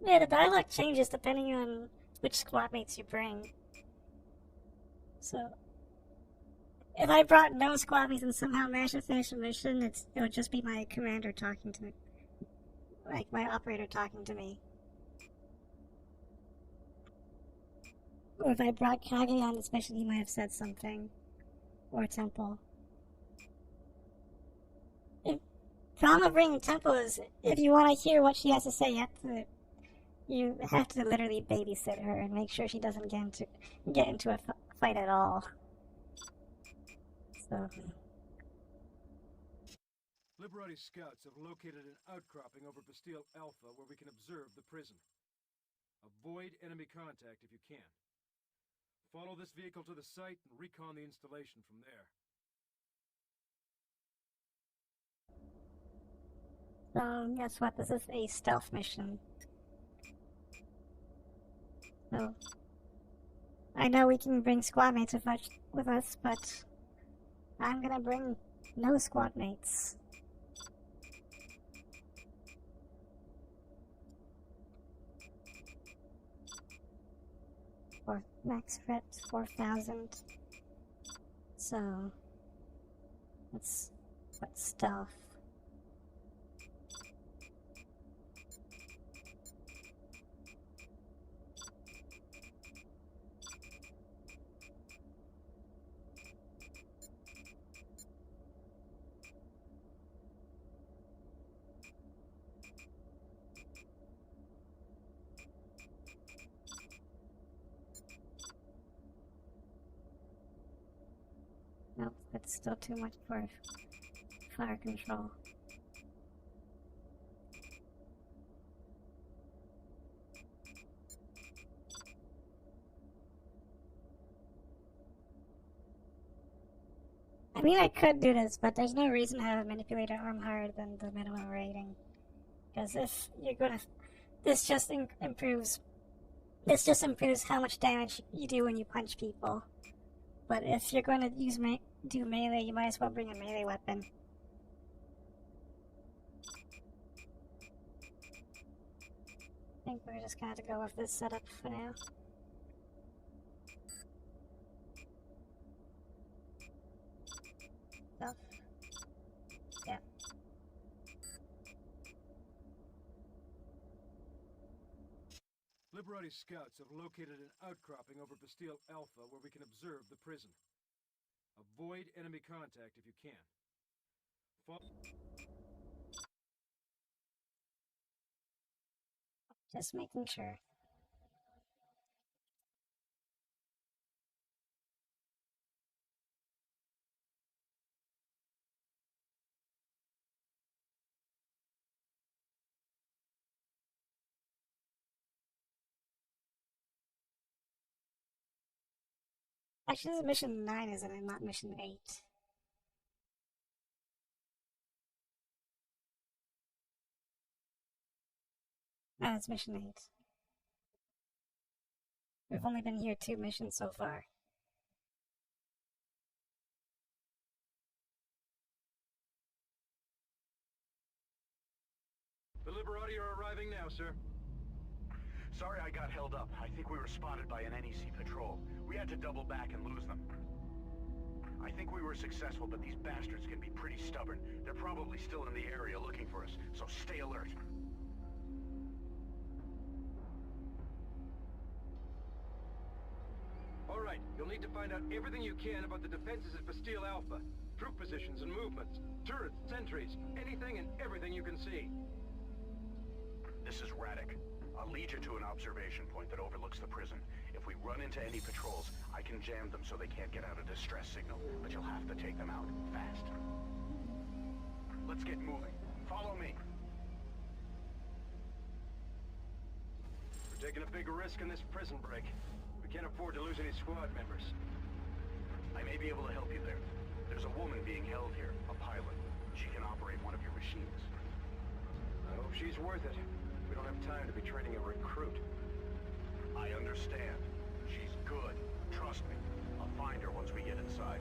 [SPEAKER 1] Yeah, the dialogue changes depending on which squad mates you bring. So, if I brought no squad mates and somehow managed to finish the mission, it would just be my commander talking to me. Like, my operator talking to me. Or if I brought Kage on this mission, he might have said something. Or Temple. The problem of bringing Temple is, if you want to hear what she has to say, you have to literally babysit her and make sure she doesn't get into a fight at all. So.
[SPEAKER 3] Liberati scouts have located an outcropping over Bastille Alpha where we can observe the prison. Avoid enemy contact if you can. Follow this vehicle to the site and recon the installation from there.
[SPEAKER 1] So, guess what? This is a stealth mission. So, I know we can bring squad mates with us, but I'm gonna bring no squad mates. For max crit 4,000. So, let's put stealth. Nope, that's still too much for fire control. I mean, I could do this, but there's no reason to have a manipulator arm higher than the minimum rating. Because if you're gonna... This just improves how much damage you do when you punch people. But if you're going to use do melee, you might as well bring a melee weapon. I think we're just gonna have to go with this setup for now. So, yeah.
[SPEAKER 3] Liberati scouts have located an outcropping over Bastille Alpha where we can observe the prison. Avoid enemy contact if you can.
[SPEAKER 1] Just making sure. Actually, this is mission 9, isn't it? Not mission 8. No, it's mission 8. We've only been here 2 missions so far.
[SPEAKER 3] The Liberati are arriving now, sir.
[SPEAKER 6] Sorry I got held up. I think we were spotted by an NEC patrol. We had to double back and lose them. I think we were successful, but these bastards can be pretty stubborn. They're probably still in the area looking for us, so stay alert.
[SPEAKER 3] All right, you'll need to find out everything you can about the defenses at Bastille Alpha. Troop positions and movements, turrets, sentries, anything and everything you can see.
[SPEAKER 6] This is Radek. I'll lead you to an observation point that overlooks the prison. If we run into any patrols, I can jam them so they can't get out a distress signal, but you'll have to take them out fast. Let's get moving. Follow me.
[SPEAKER 3] We're taking a big risk in this prison break. We can't afford to lose any squad members.
[SPEAKER 6] I may be able to help you there. There's a woman being held here, a pilot. She can operate one of your machines.
[SPEAKER 3] I hope she's worth it. We don't have time to be training a recruit.
[SPEAKER 6] I understand. She's good. Trust me. I'll find her once we get inside.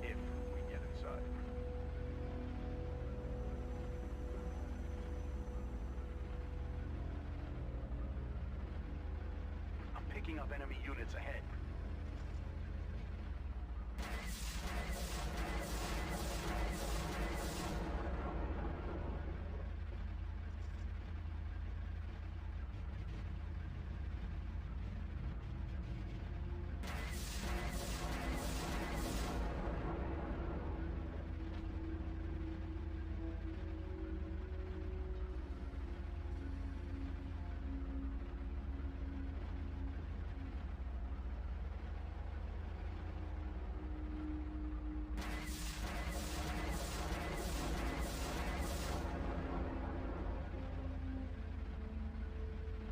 [SPEAKER 6] If we get inside. I'm picking up enemy units ahead.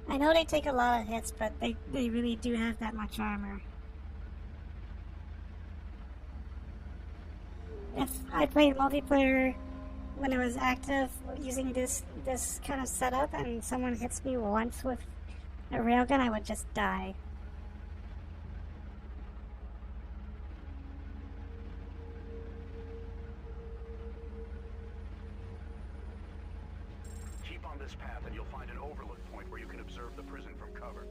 [SPEAKER 1] I know they take a lot of hits, but they really do have that much armor. If I played multiplayer when it was active using this kind of setup and someone hits me once with a railgun, I would just die.
[SPEAKER 6] Keep on this path and you'll find an overlook point where you can observe the prison from cover.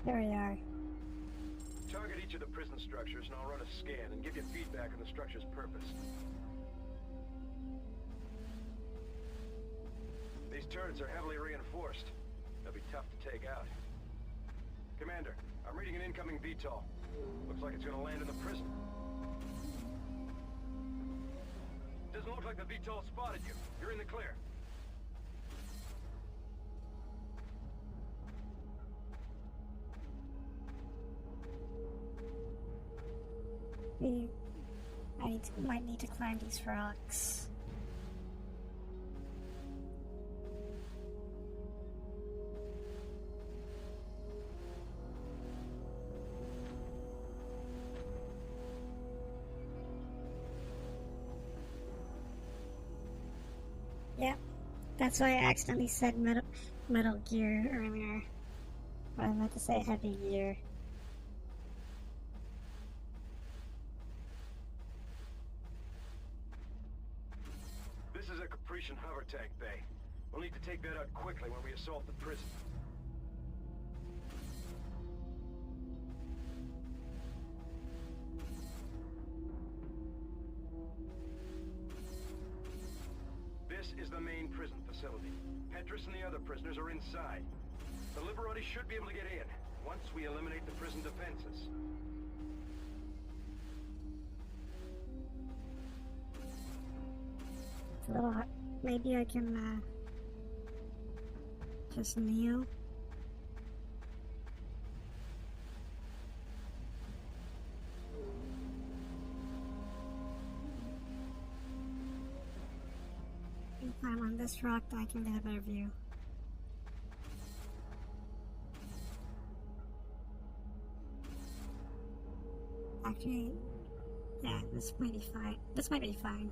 [SPEAKER 1] There we are.
[SPEAKER 3] Target each of the prison structures and I'll run a scan and give you feedback on the structure's purpose. These turrets are heavily reinforced. They'll be tough to take out. Commander, I'm reading an incoming VTOL. Looks like it's gonna land in the prison. Doesn't look like the VTOL spotted you. You're in the clear.
[SPEAKER 1] Might need to climb these rocks. Yep, that's why I accidentally said Metal Gear earlier. But I meant to say Heavy Gear.
[SPEAKER 3] This is a Caprician hover tank bay. We'll need to take that out quickly when we assault the prison. This is the main prison facility. Petrus and the other prisoners are inside. The Liberati should be able to get in, once we eliminate the prison defenses.
[SPEAKER 1] It's a little hard. Maybe I can, just kneel. If I'm on this rock, I can get a better view. Actually, yeah, this might be fine. This might be fine.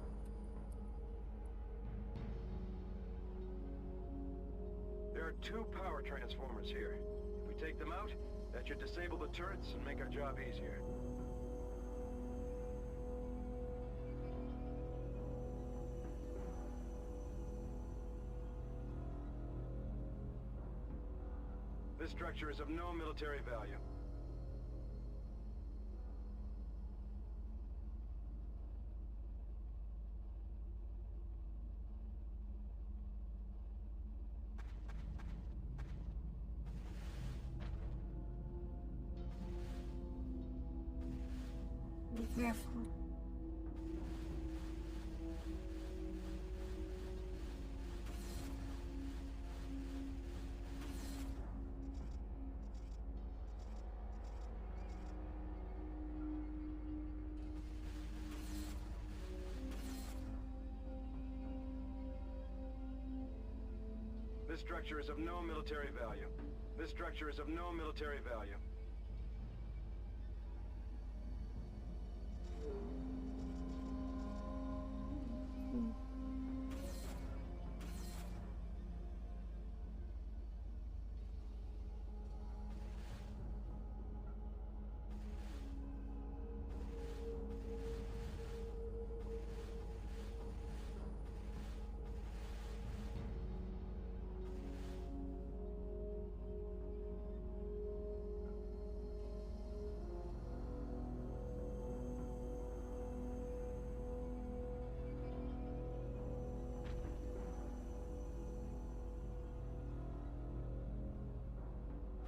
[SPEAKER 3] There are 2 power transformers here. If we take them out, that should disable the turrets and make our job easier. This structure is of no military value.
[SPEAKER 1] Be careful.
[SPEAKER 3] This structure is of no military value. This structure is of no military value.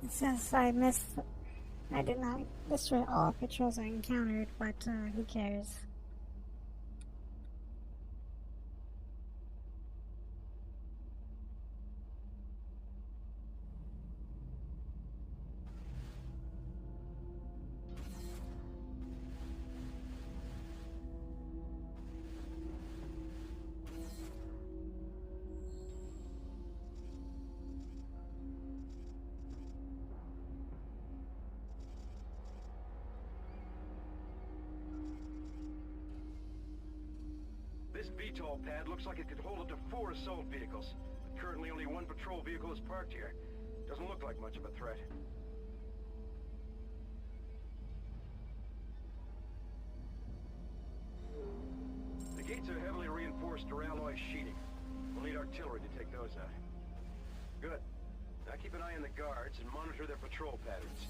[SPEAKER 1] It says I did not destroy all patrols I encountered, but who cares?
[SPEAKER 3] This VTOL pad looks like it could hold up to 4 assault vehicles. But currently only 1 patrol vehicle is parked here. Doesn't look like much of a threat. The gates are heavily reinforced duralloy sheeting. We'll need artillery to take those out. Good. Now keep an eye on the guards and monitor their patrol patterns.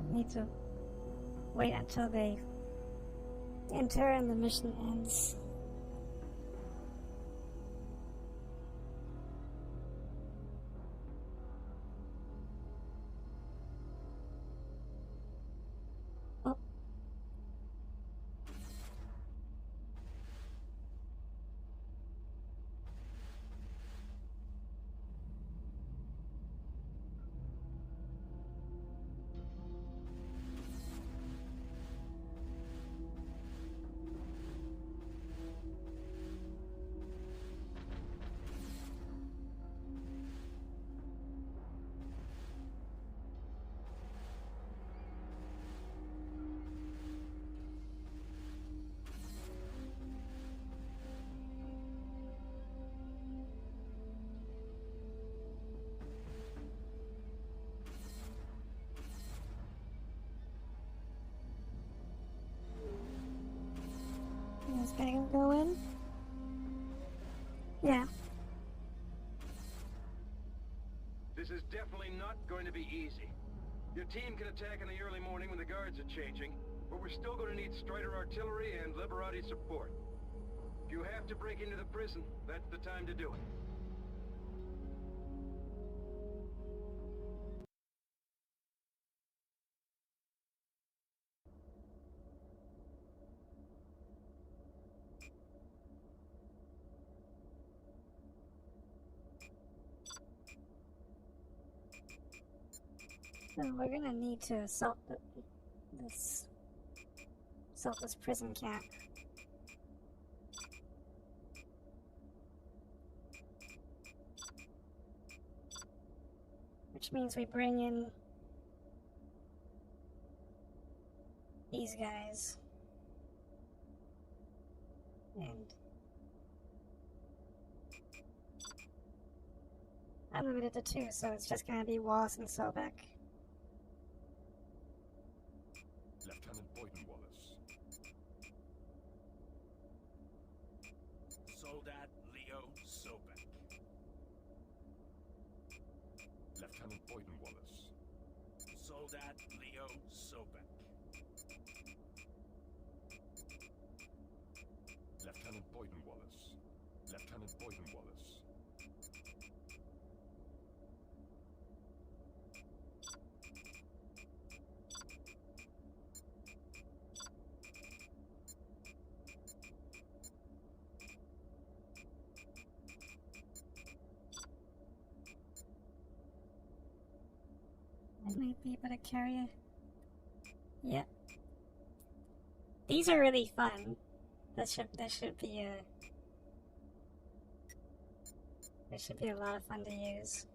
[SPEAKER 1] need to wait until they enter and the mission ends. Oh. Is this gonna go in? Yeah.
[SPEAKER 10] This is definitely not going to be easy. Your team can attack in the early morning when the guards are changing, but we're still going to need Strider artillery and Liberati support. If you have to break into the prison, that's the time to do it.
[SPEAKER 1] So we're gonna need to assault this prison camp. Which means we bring in these guys. And I'm limited to 2, so it's just gonna be Wallace and Sobek.
[SPEAKER 9] Lieutenant Boyden Wallace.
[SPEAKER 8] Soldat Leo Sobek.
[SPEAKER 9] Lieutenant Boyden Wallace.
[SPEAKER 8] Soldat Leo Sobek.
[SPEAKER 9] Lieutenant Boyden Wallace. Lieutenant Boyden Wallace.
[SPEAKER 1] I might be able to carry it. Yep. These are really fun. That should be a lot of fun to use.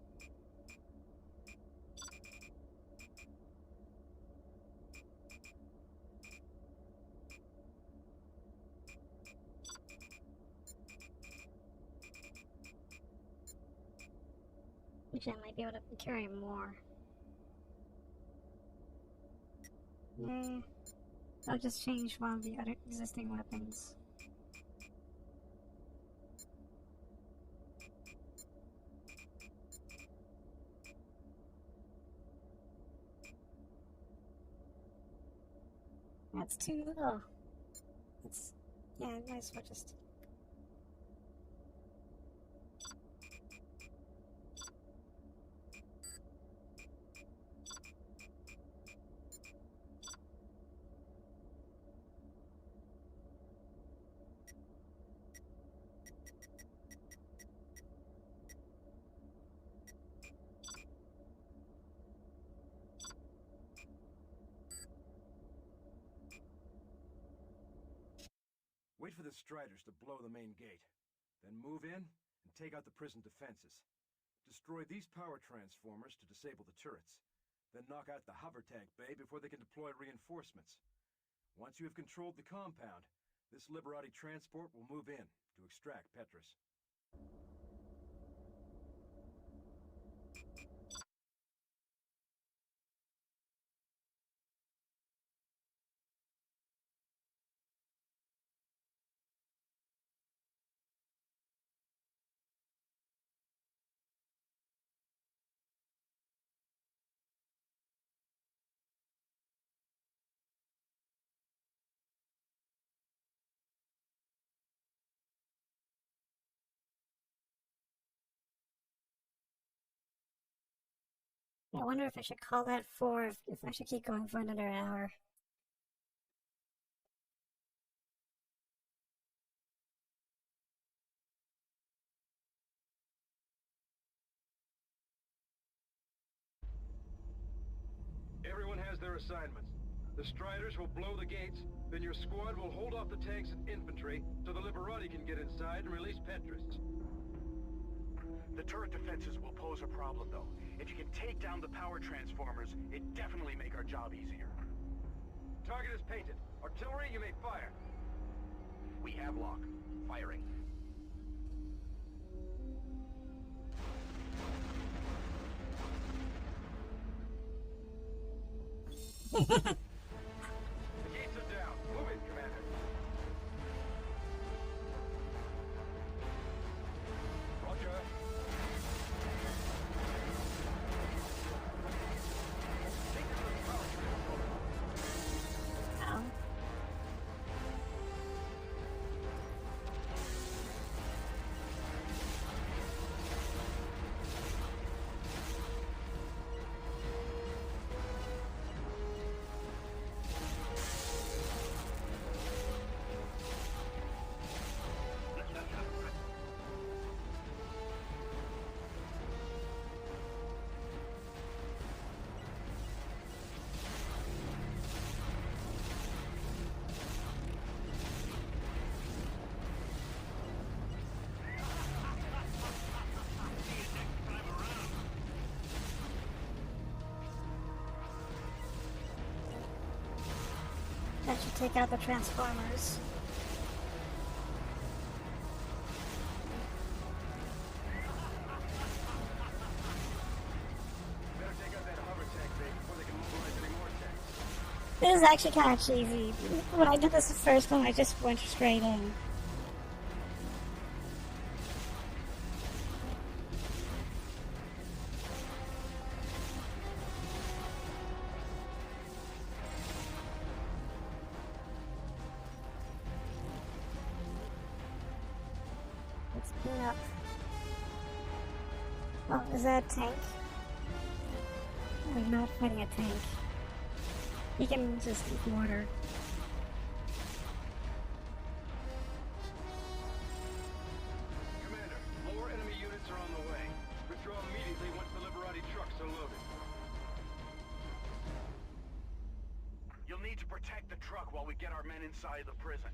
[SPEAKER 1] Which I might be able to carry more. Nah, I'll just change one of the other existing weapons. That's too little. Yeah, I might as well just
[SPEAKER 3] Wait for the Striders to blow the main gate. Then move in and take out the prison defenses. Destroy these power transformers to disable the turrets. Then knock out the hover tank bay before they can deploy reinforcements. Once you have controlled the compound, this Liberati transport will move in to extract Petrus.
[SPEAKER 1] I wonder if I should call that 4, if I should keep going for another hour.
[SPEAKER 10] Everyone has their assignments. The Striders will blow the gates, then your squad will hold off the tanks and infantry so the Liberati can get inside and release Petrus.
[SPEAKER 8] The turret defenses will pose a problem, though. If you can take down the power transformers, it definitely make our job easier.
[SPEAKER 10] Target is painted. Artillery, you may fire.
[SPEAKER 8] We have lock. Firing.
[SPEAKER 10] The gates are down. Move it, Commander.
[SPEAKER 8] Roger.
[SPEAKER 1] Oh. That should take out the transformers.
[SPEAKER 10] Better take out that hover tank, babe, before they can mobilize any more tanks.
[SPEAKER 1] This is actually kind of cheesy. When I did this the first one, I just went straight in. Let's clean up. Oh, is that a tank? We're not fighting a tank. He can just mortar.
[SPEAKER 10] Commander, more enemy units are on the way. Withdraw immediately once the Liberati trucks are loaded.
[SPEAKER 8] You'll need to protect the truck while we get our men inside the prison.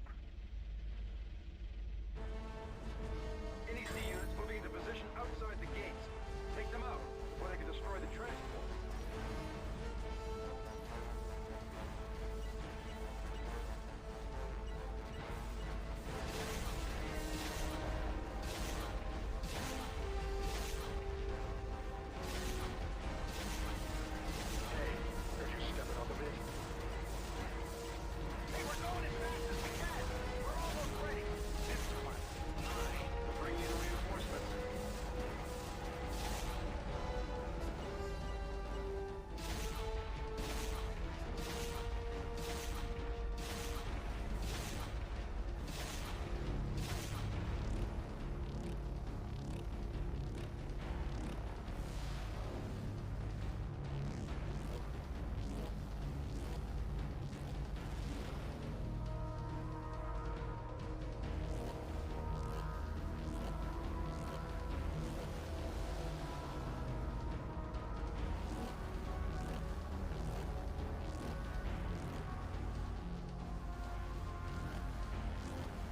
[SPEAKER 10] NEC units moving into position outside the gates. Take them out, or they can destroy the transport.
[SPEAKER 8] Hey, could you step it up a bit? Hey, we're going as fast as we can. We're almost ready. This one. We'll bring in reinforcements.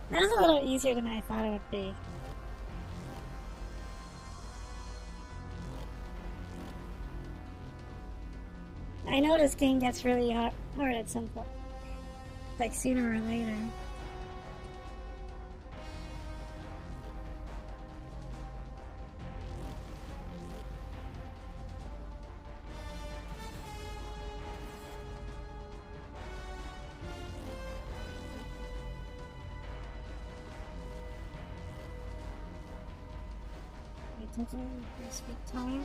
[SPEAKER 1] That was a little easier than I thought it would be. I know this game gets really hard at some point. Like sooner or later. Taking your sweet time.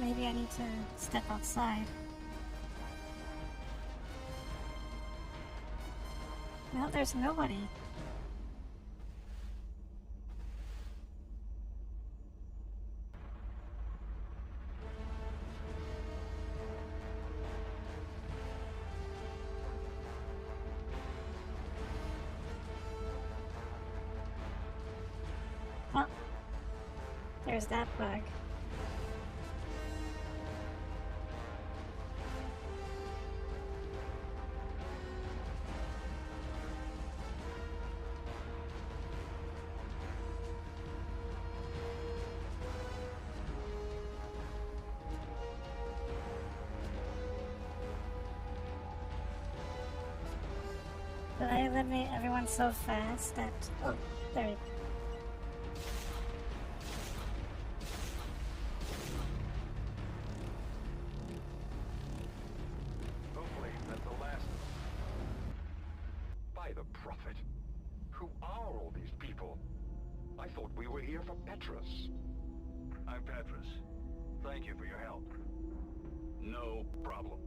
[SPEAKER 1] Maybe I need to step outside. No, there's nobody. There's that bug. But I eliminate everyone so fast that... Oh, there we go.
[SPEAKER 6] Hopefully, that's the last of them. By the Prophet, who are all these people? I thought we were here for Petrus.
[SPEAKER 8] I'm Petrus. Thank you for your help.
[SPEAKER 11] No problem.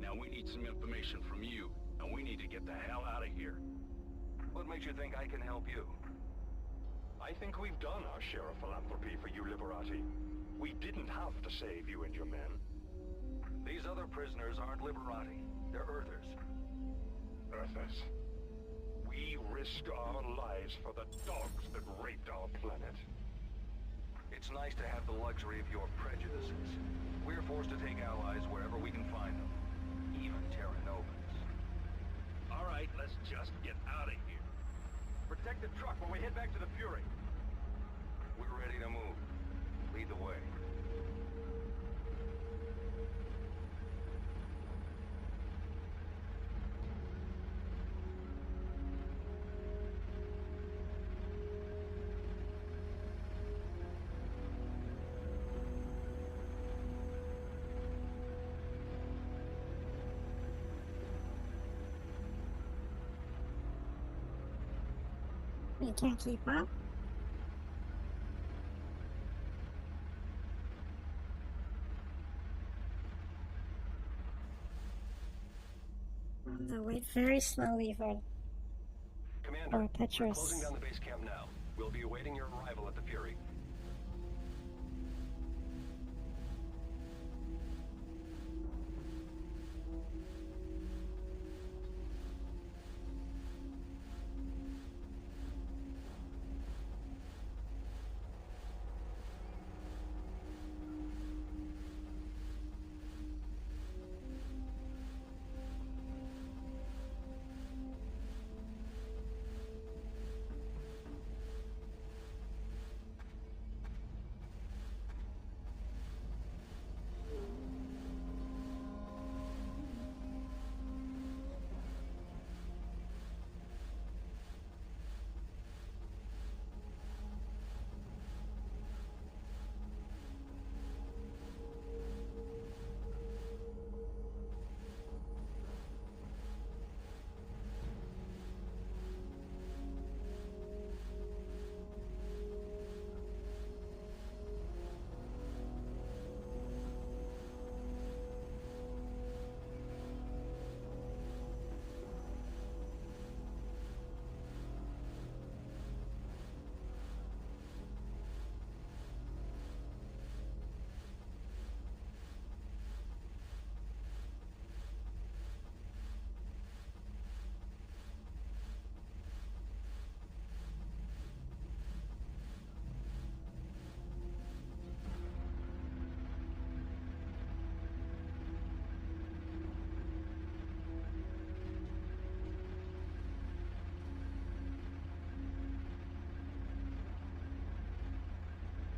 [SPEAKER 11] Now we need some information from you, and we need to get the hell out of here.
[SPEAKER 8] What makes you think I can help you?
[SPEAKER 6] I think we've done our share of philanthropy for you, Liberati. We didn't have to save you and your men.
[SPEAKER 8] These other prisoners aren't Liberati. They're Earthers.
[SPEAKER 6] Earthers. We risked our lives for the dogs that raped our planet.
[SPEAKER 8] It's nice to have the luxury of your prejudices. We're forced to take allies wherever we can find them. Even Terra Novans.
[SPEAKER 11] All right, let's just get out of here.
[SPEAKER 8] Protect the truck while we head back to the Fury. We're ready to move. Lead the way.
[SPEAKER 1] You can't keep up. They'll wait very slowly for
[SPEAKER 8] Commander, we're
[SPEAKER 1] Petrus.
[SPEAKER 8] closing down the base camp now. We'll be awaiting your arrival at the Fury.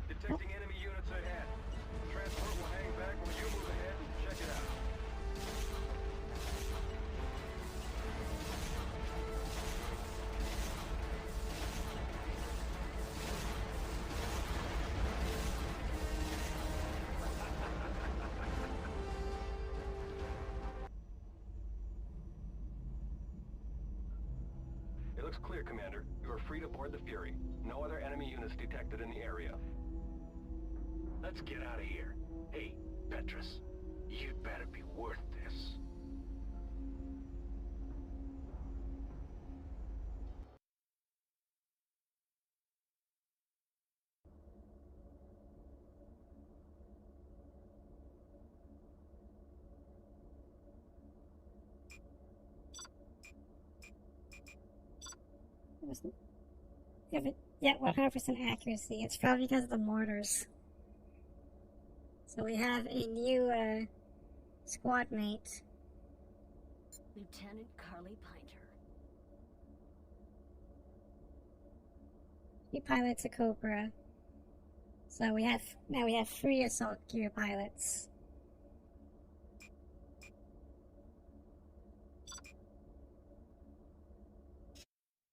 [SPEAKER 8] Detecting enemy units ahead. Transport will hang back while you move ahead and check it out. It looks clear, Commander. You are free to board the Fury. No other enemy units detected in the area.
[SPEAKER 11] Let's get out of here. Hey, Petrus, you'd better be worth this.
[SPEAKER 1] Have it. Yeah, 100% accuracy. It's probably because of the mortars. So we have a new squad mate.
[SPEAKER 7] Lieutenant Carly Pinter.
[SPEAKER 1] He pilots a Cobra. So now we have 3 assault gear pilots.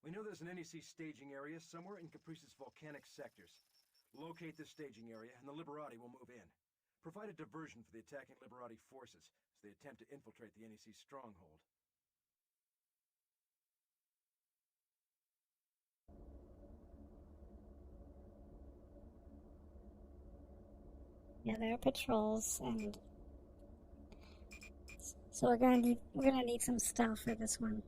[SPEAKER 3] We know there's an NEC staging area somewhere in Caprice's volcanic sectors. Locate this staging area, and the Liberati will move in. Provide a diversion for the attacking Liberati forces as they attempt to infiltrate the NEC stronghold.
[SPEAKER 1] Yeah, there are patrols, and so we're gonna need some stuff for this one.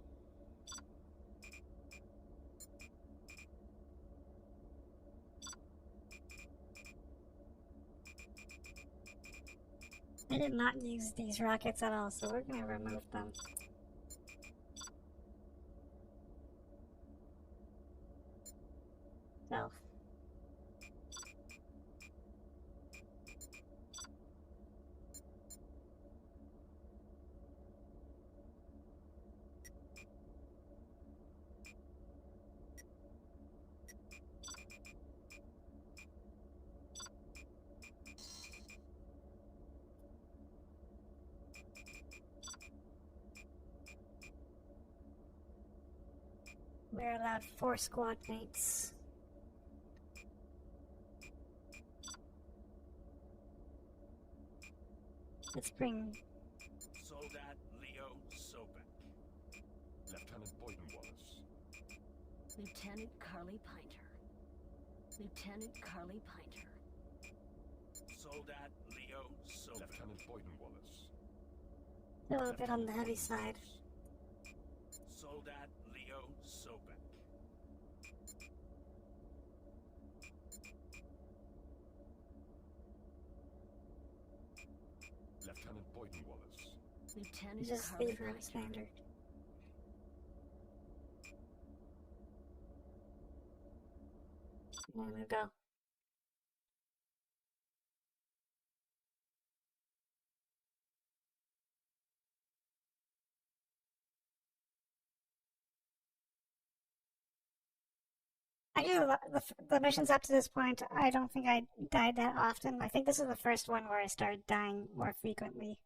[SPEAKER 1] I did not use these rockets at all, so we're gonna remove them. So. We're allowed 4 squad mates. Let's bring
[SPEAKER 11] Soldat Leo Sobek.
[SPEAKER 6] Lieutenant Boyden Wallace.
[SPEAKER 7] Lieutenant Carly Pinter. Lieutenant Carly Pinter.
[SPEAKER 11] Soldat Leo Sobek.
[SPEAKER 6] Lieutenant Boyden Wallace.
[SPEAKER 1] a little bit on the heavy side.
[SPEAKER 11] Soldat Leo Sobek.
[SPEAKER 6] Lieutenant Boyden Wallace.
[SPEAKER 7] Lieutenant
[SPEAKER 1] Just
[SPEAKER 7] Carly
[SPEAKER 1] leave her
[SPEAKER 7] Pinter.
[SPEAKER 1] standard. There we go. I do the missions up to this point. I don't think I died that often. I think this is the first one where I started dying more frequently.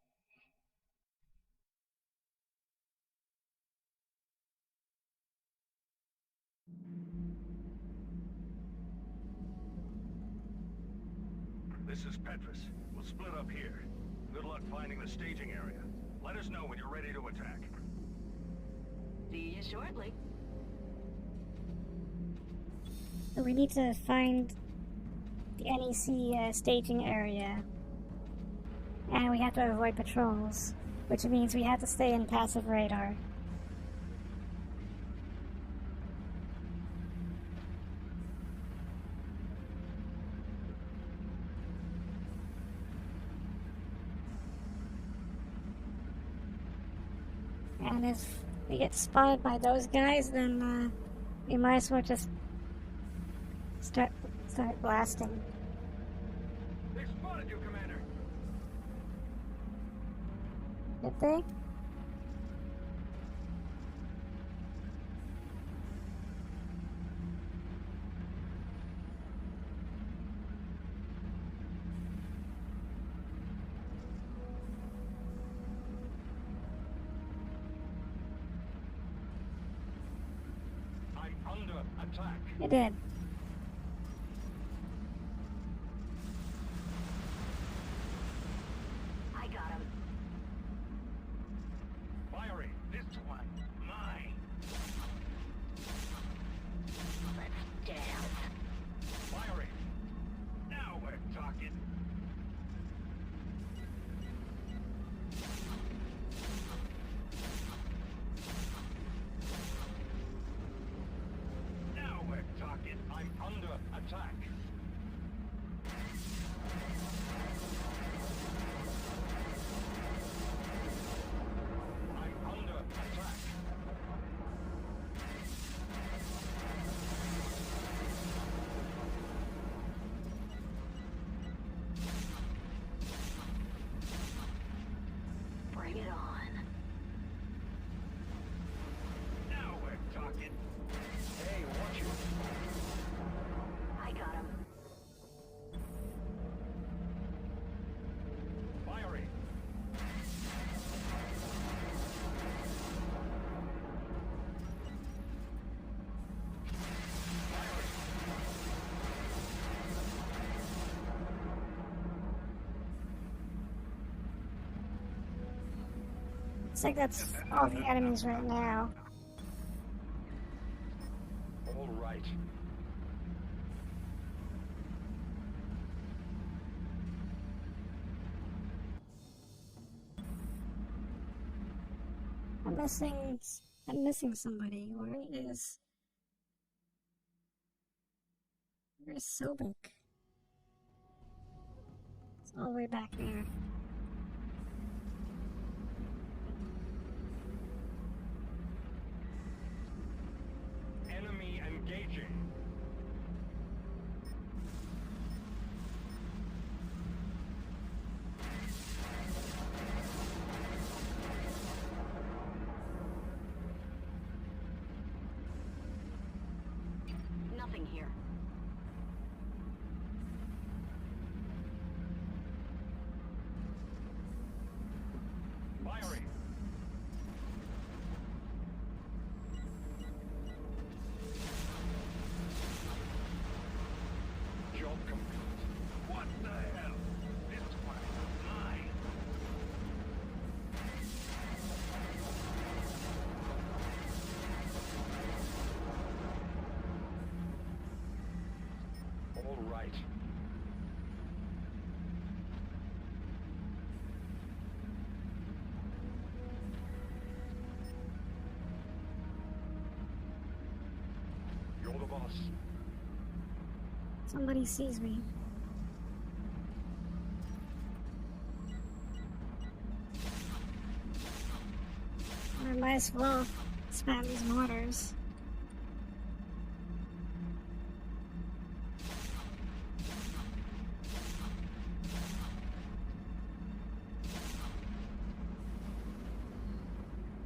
[SPEAKER 8] This is Petrus. We'll split up here. Good luck finding the staging area. Let us know when you're ready to attack.
[SPEAKER 5] See you shortly.
[SPEAKER 1] So we need to find the NEC staging area. And we have to avoid patrols, which means we have to stay in passive radar. And if we get spotted by those guys, then we might as well just start blasting.
[SPEAKER 10] They spotted you, Commander.
[SPEAKER 1] Did they?
[SPEAKER 8] I'm under attack.
[SPEAKER 1] It did.
[SPEAKER 5] I got him.
[SPEAKER 8] Firing. This one. Mine.
[SPEAKER 5] Let's dance.
[SPEAKER 8] Firing. Now we're talking. Now we're talking. I'm under attack. I'm under attack.
[SPEAKER 1] Looks like that's all the enemies right now.
[SPEAKER 6] All right.
[SPEAKER 1] I'm missing. I'm missing somebody. Where is? Where's Sobek? It's all the way back there.
[SPEAKER 6] Enemy engaging.
[SPEAKER 7] Nothing here.
[SPEAKER 6] Firing. Job complete. What the hell? It's mine. All right. You're the boss.
[SPEAKER 1] Somebody sees me. I might as well spam these mortars.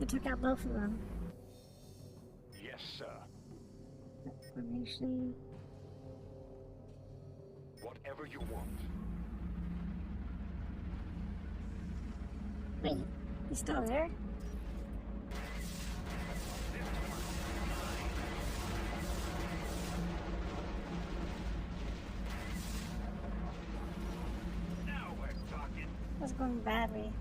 [SPEAKER 1] They took out both of them.
[SPEAKER 6] Yes, sir.
[SPEAKER 1] Formation.
[SPEAKER 6] Whatever you want.
[SPEAKER 1] Wait, he's still there?
[SPEAKER 6] Now we're talking.
[SPEAKER 1] That's going badly.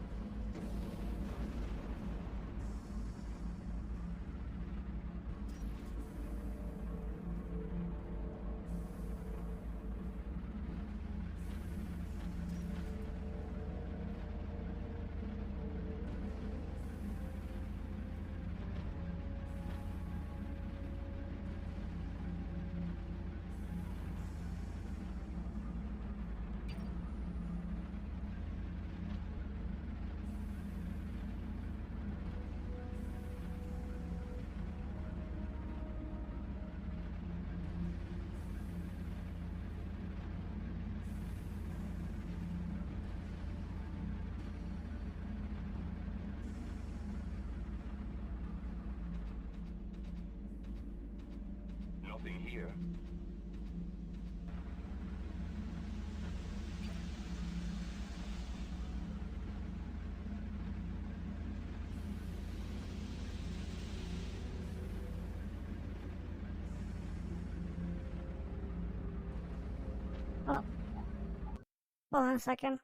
[SPEAKER 6] Nothing here.
[SPEAKER 1] Oh. Hold on a second.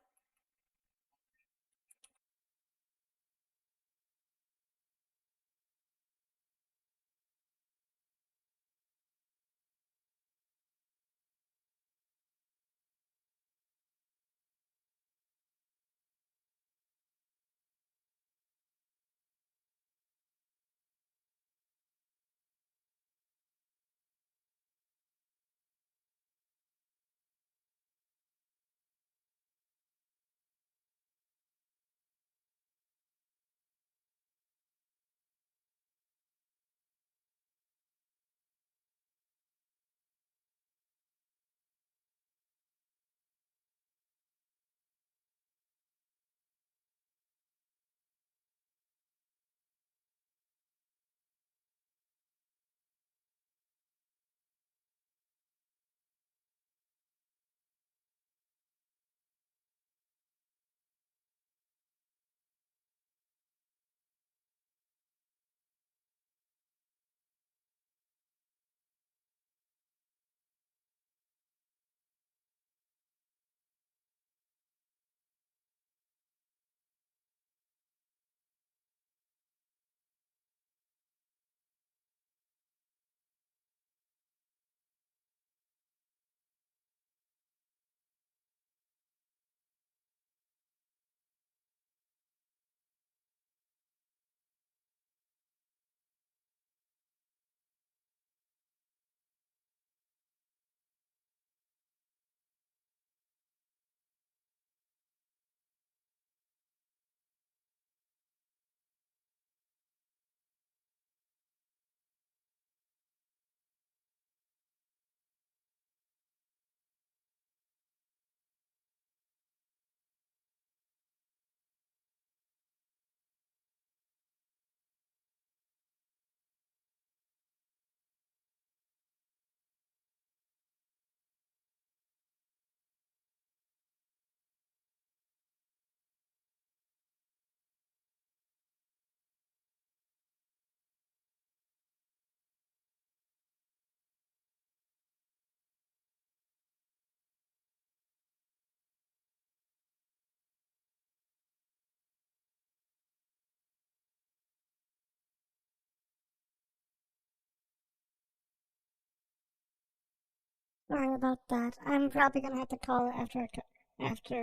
[SPEAKER 1] Sorry about that. I'm probably gonna have to call it after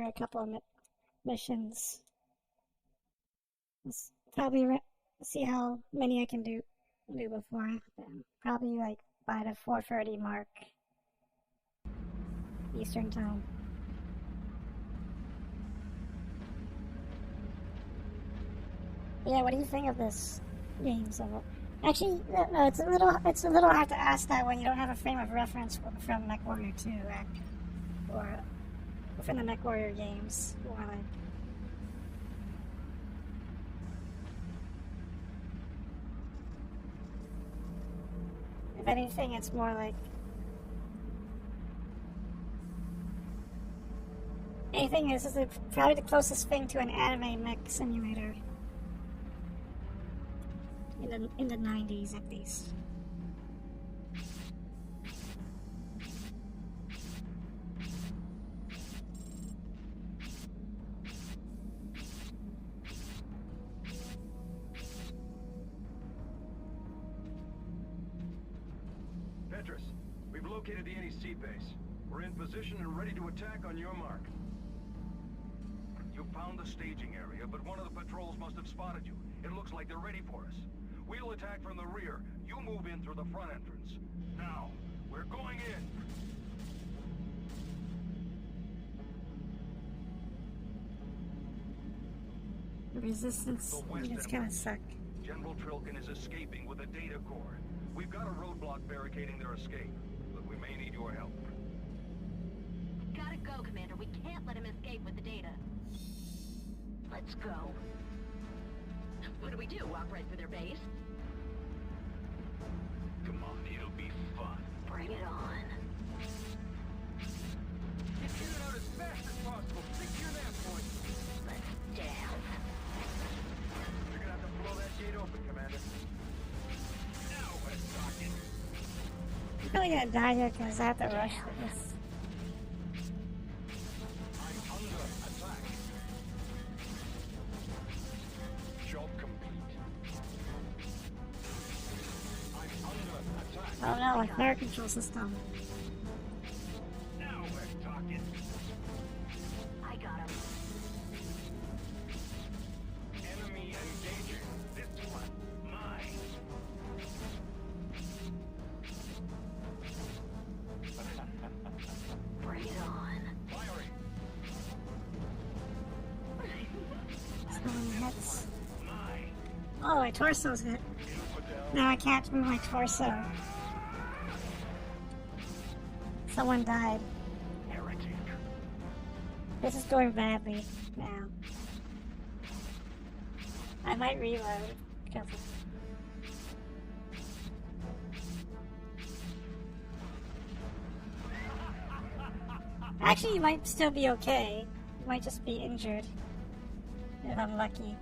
[SPEAKER 1] a couple of missions. Probably see how many I can do before then. Probably like by the 4:30 mark Eastern time. Yeah, what do you think of this game? So, actually, no, it's a little hard to ask that when you don't have a frame of reference from MechWarrior 2, or within the MechWarrior games. Or like, if anything, it's more like anything is probably the closest thing to an anime mech simulator. In the 90s, at least.
[SPEAKER 10] Petrus, we've located the NEC base. We're in position and ready to attack on your mark.
[SPEAKER 8] You found the staging area, but one of the patrols must have spotted you. It looks like they're ready for us. We'll attack from the rear. You move in through the front entrance. Now, we're going in.
[SPEAKER 1] The resistance units kind of suck.
[SPEAKER 8] General Trilkin is escaping with a data core. We've got a roadblock barricading their escape, but we may need your help.
[SPEAKER 7] Gotta go, Commander. We can't let him escape with the data. Let's go. What do? Walk right through their base?
[SPEAKER 11] Come on, it'll be fun.
[SPEAKER 7] Bring it on.
[SPEAKER 10] Get in and out as fast as possible. Stick to your nav point.
[SPEAKER 7] Let's dance.
[SPEAKER 10] You're gonna have to blow that gate open, Commander.
[SPEAKER 11] Now we're talking.
[SPEAKER 1] I'm probably gonna die here because I have to rush this.
[SPEAKER 6] I'm under attack. Job complete. I'm under attack.
[SPEAKER 1] Oh no, a fire control system.
[SPEAKER 11] Now we're talking.
[SPEAKER 7] I got him.
[SPEAKER 6] Enemy engaging.
[SPEAKER 11] This one, mine.
[SPEAKER 7] Bring it on.
[SPEAKER 6] Firing.
[SPEAKER 1] Someone hits.
[SPEAKER 11] Mine.
[SPEAKER 1] Oh, my torso's hit. Now I can't move my torso. Someone died.
[SPEAKER 11] Heretic.
[SPEAKER 1] This is going badly now. I might reload. Because actually, you might still be okay. You might just be injured. If I'm lucky.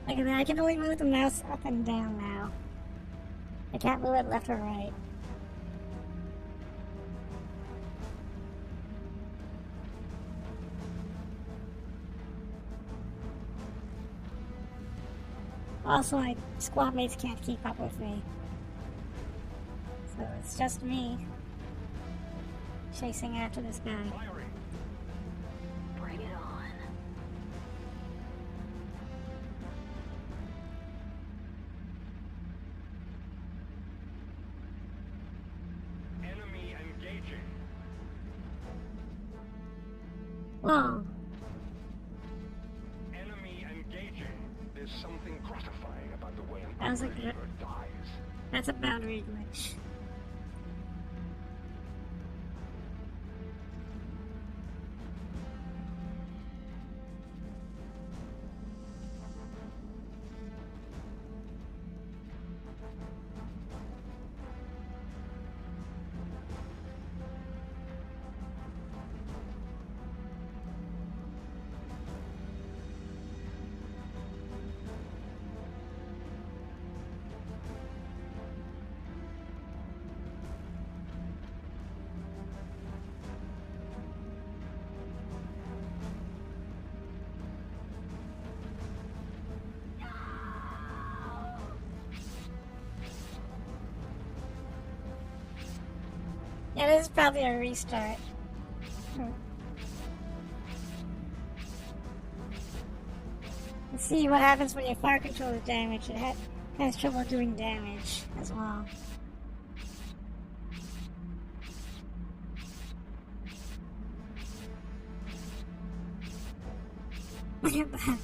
[SPEAKER 1] Look at that, I can only move the mouse up and down now. I can't move it left or right. Also, my squad mates can't keep up with me. So it's just me chasing after this guy.
[SPEAKER 6] Firing.
[SPEAKER 7] Bring it on.
[SPEAKER 6] Enemy engaging.
[SPEAKER 1] Whoa.
[SPEAKER 6] Enemy engaging. There's something gratifying about the way an
[SPEAKER 1] That was a
[SPEAKER 6] unbeliever
[SPEAKER 1] good-
[SPEAKER 6] dies.
[SPEAKER 1] That's a boundary glitch. It is probably a restart. Let's see what happens when your fire control is damaged. It has trouble doing damage as well. Look at that.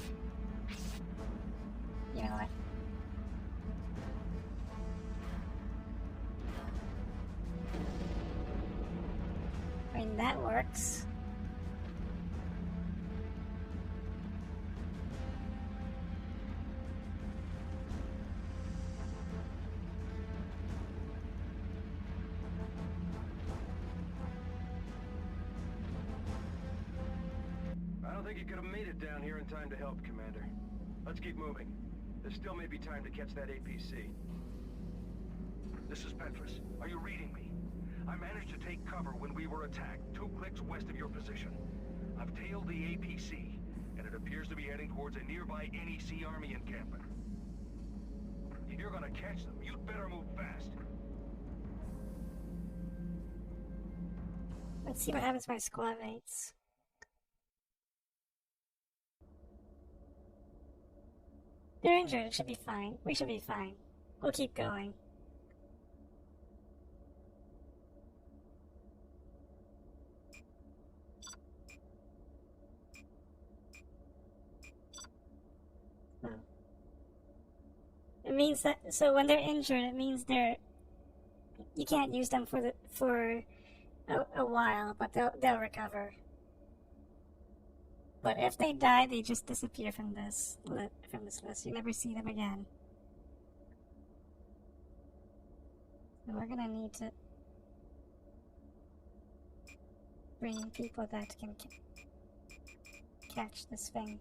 [SPEAKER 1] You know what? I mean, that works.
[SPEAKER 10] I don't think you could have made it down here in time to help, Commander. Let's keep moving. There still may be time to catch that APC.
[SPEAKER 8] This is Petrus. Are you reading me? I managed to take cover when we were attacked, 2 clicks west of your position. I've tailed the APC, and it appears to be heading towards a nearby NEC army encampment. If you're gonna catch them, you'd better move fast.
[SPEAKER 1] Let's see what happens to my squad mates. They're injured, it should be fine. We should be fine. We'll keep going. It means that, so when they're injured, it means you can't use them for a while, but they'll recover. But if they die, they just disappear from this list. You never see them again. So we're gonna need to bring people that can catch this thing.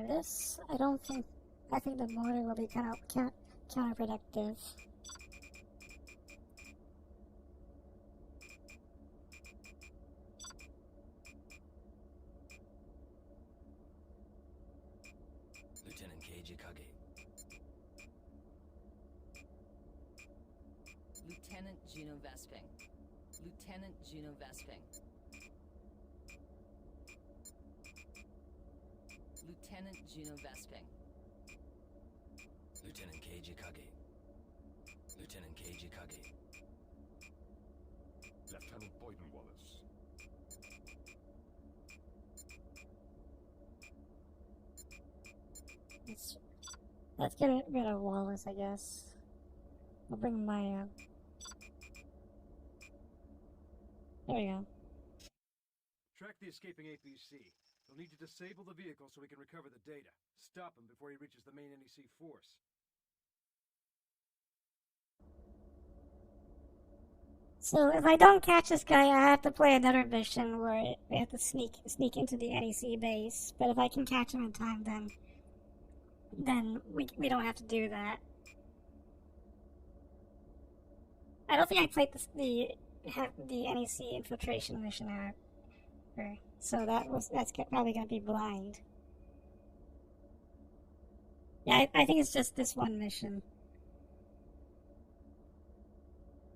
[SPEAKER 1] This, I think the mortar will be kind of counterproductive.
[SPEAKER 12] Lieutenant Keiji Kage.
[SPEAKER 13] Lieutenant Juno Vesping. Lieutenant Juno Vesping. Lieutenant Juno Vesping.
[SPEAKER 12] Lieutenant Keiji Kage. Lieutenant Keiji Kage.
[SPEAKER 9] Lieutenant Boyden Wallace.
[SPEAKER 1] Let's get rid of Wallace, I guess. I'll bring Maya. There we go.
[SPEAKER 3] Track the escaping APC. You'll need to disable the vehicle so we can recover the data. Stop him before he reaches the main NEC force.
[SPEAKER 1] So if I don't catch this guy, I have to play another mission where we have to sneak into the NEC base. But if I can catch him in time, then we don't have to do that. I don't think I played the NEC infiltration mission out. So that's probably gonna be blind. Yeah, I think it's just this one mission.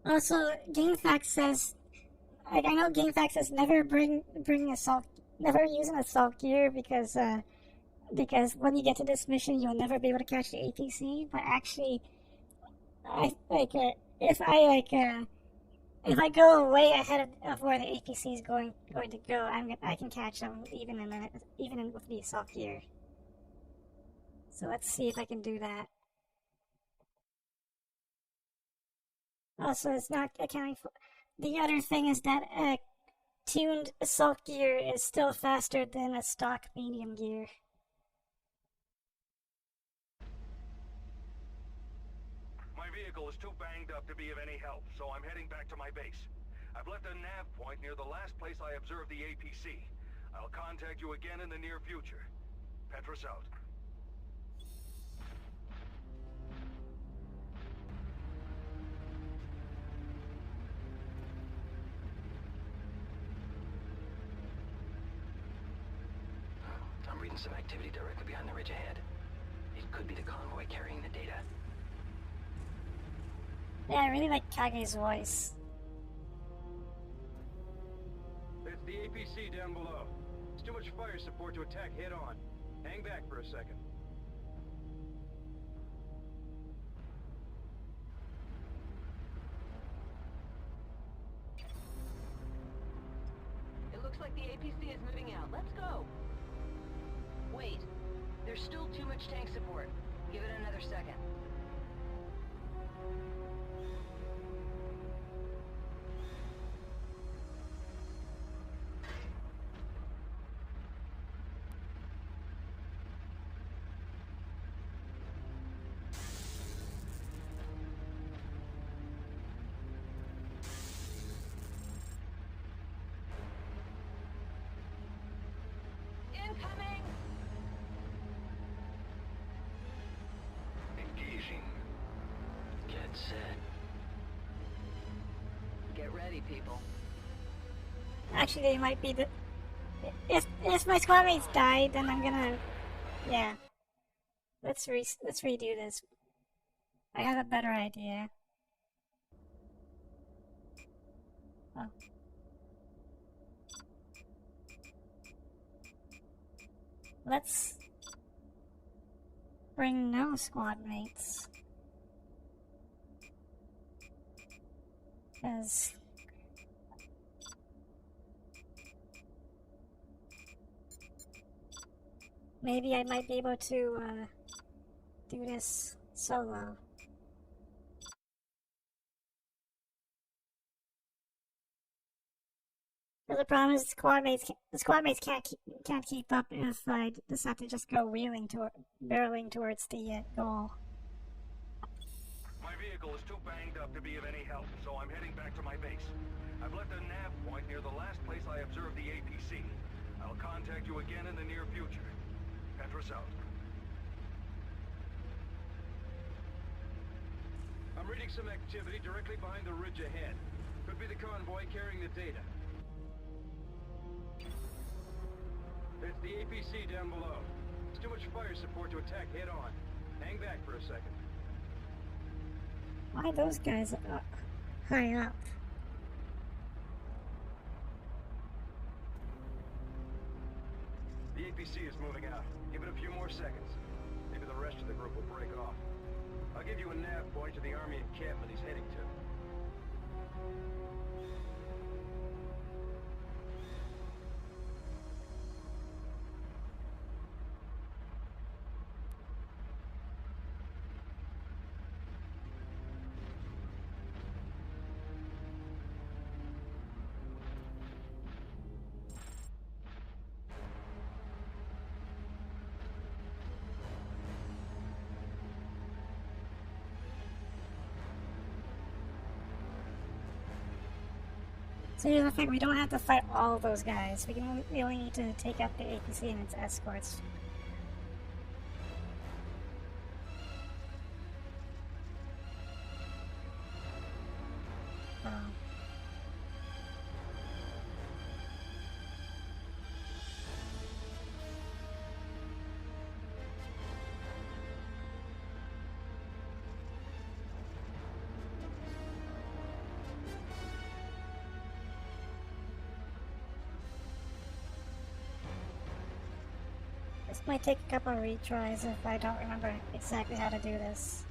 [SPEAKER 1] Also, GameFAQs says, I know GameFAQs says never never use an assault gear because when you get to this mission, you'll never be able to catch the APC. But actually, if I go way ahead of where the APC is going to go, I can catch them even with the assault gear. So let's see if I can do that. Also, it's not accounting for the other thing is that tuned assault gear is still faster than a stock medium gear.
[SPEAKER 8] My vehicle is too banged up to be of any help, so I'm heading back to my base. I've left a nav point near the last place I observed the APC. I'll contact you again in the near future. Petrus out.
[SPEAKER 12] reading some activity directly behind the ridge ahead. It could be the convoy carrying the data.
[SPEAKER 1] Yeah, I really like Kage's voice.
[SPEAKER 10] It's the APC down below. It's too much fire support to attack head on. Hang back for a second.
[SPEAKER 7] It looks like the APC is moving out. Let's go. Wait. There's still too much tank support. Give it another second. Incoming!
[SPEAKER 6] Engaging.
[SPEAKER 12] Get set.
[SPEAKER 7] Get ready, people.
[SPEAKER 1] Actually, they might be the... If my squad mates die, then I'm gonna... Yeah. Let's redo this. I have a better idea. Oh. Let's bring no squad mates. Because maybe I might be able to do this solo. But the problem is the squad mates can't keep up if I decide to just go barreling towards the goal.
[SPEAKER 8] My vehicle is too banged up to be of any help, so I'm heading back to my base. I've left a nav point near the last place I observed the APC. I'll contact you again in the near future. Petrus out.
[SPEAKER 10] I'm reading some activity directly behind the ridge ahead. Could be the convoy carrying the data. It's the APC down below. It's too much fire support to attack head on. Hang back for a second.
[SPEAKER 1] Why those guys high up?
[SPEAKER 10] The APC is moving out. Give it a few more seconds. Maybe the rest of the group will break off. I'll give you a nav point to the army encampment he's heading to.
[SPEAKER 1] So here's the thing, we don't have to fight all those guys. We only need to take out the APC and its escorts. This might take a couple of retries if I don't remember exactly how to do this.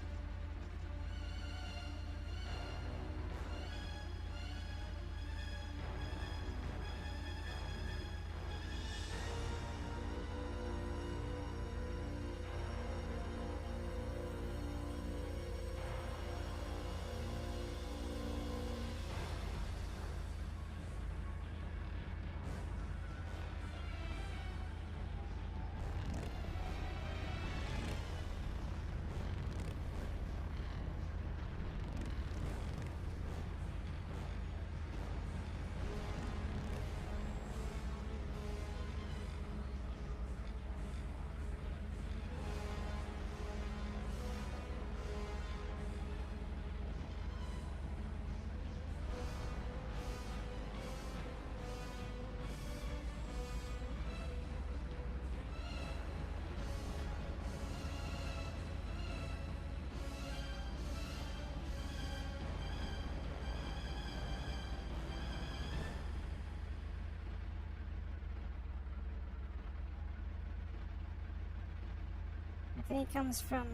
[SPEAKER 1] I think he comes from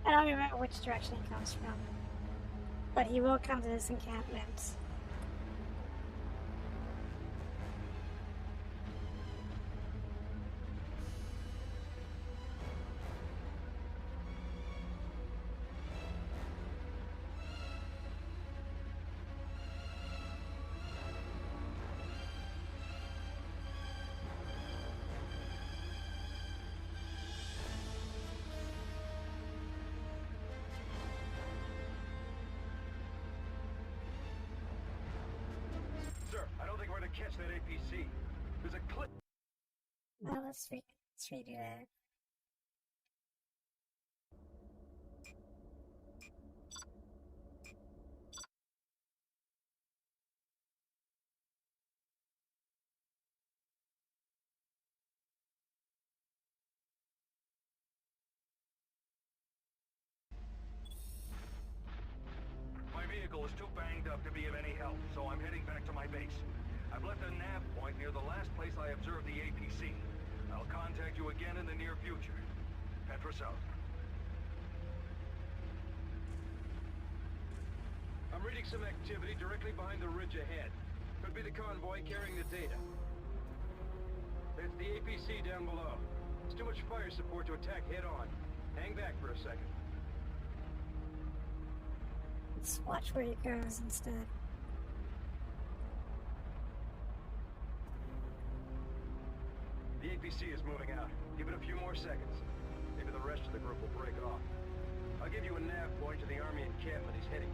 [SPEAKER 1] I don't remember which direction he comes from, but he will come to this encampment.
[SPEAKER 10] Sir, I don't think we're gonna catch that APC. There's a clip.
[SPEAKER 1] Well, let's redo that.
[SPEAKER 8] My vehicle is too banged up to be of any help, so I'm heading back to my base. I've left a nav point near the last place I observed the APC. I'll contact you again in the near future. Petra out.
[SPEAKER 10] I'm reading some activity directly behind the ridge ahead. Could be the convoy carrying the data. It's the APC down below. It's too much fire support to attack head-on. Hang back for a second.
[SPEAKER 1] Let's watch where he goes instead.
[SPEAKER 10] The APC is moving out. Give it a few more seconds. Maybe the rest of the group will break off. I'll give you a nav point to the army encampment he's heading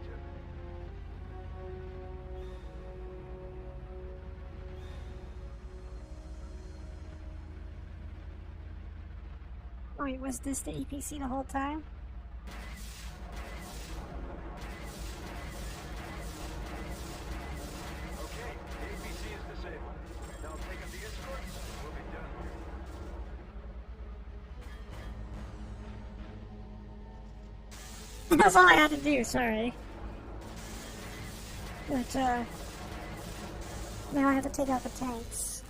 [SPEAKER 10] to.
[SPEAKER 1] Wait, was this the EPC the whole time?
[SPEAKER 10] Okay, the APC is disabled. Now take up the escort, and we'll be done here.
[SPEAKER 1] That's all I had to do, sorry. But, now I have to take out the tanks.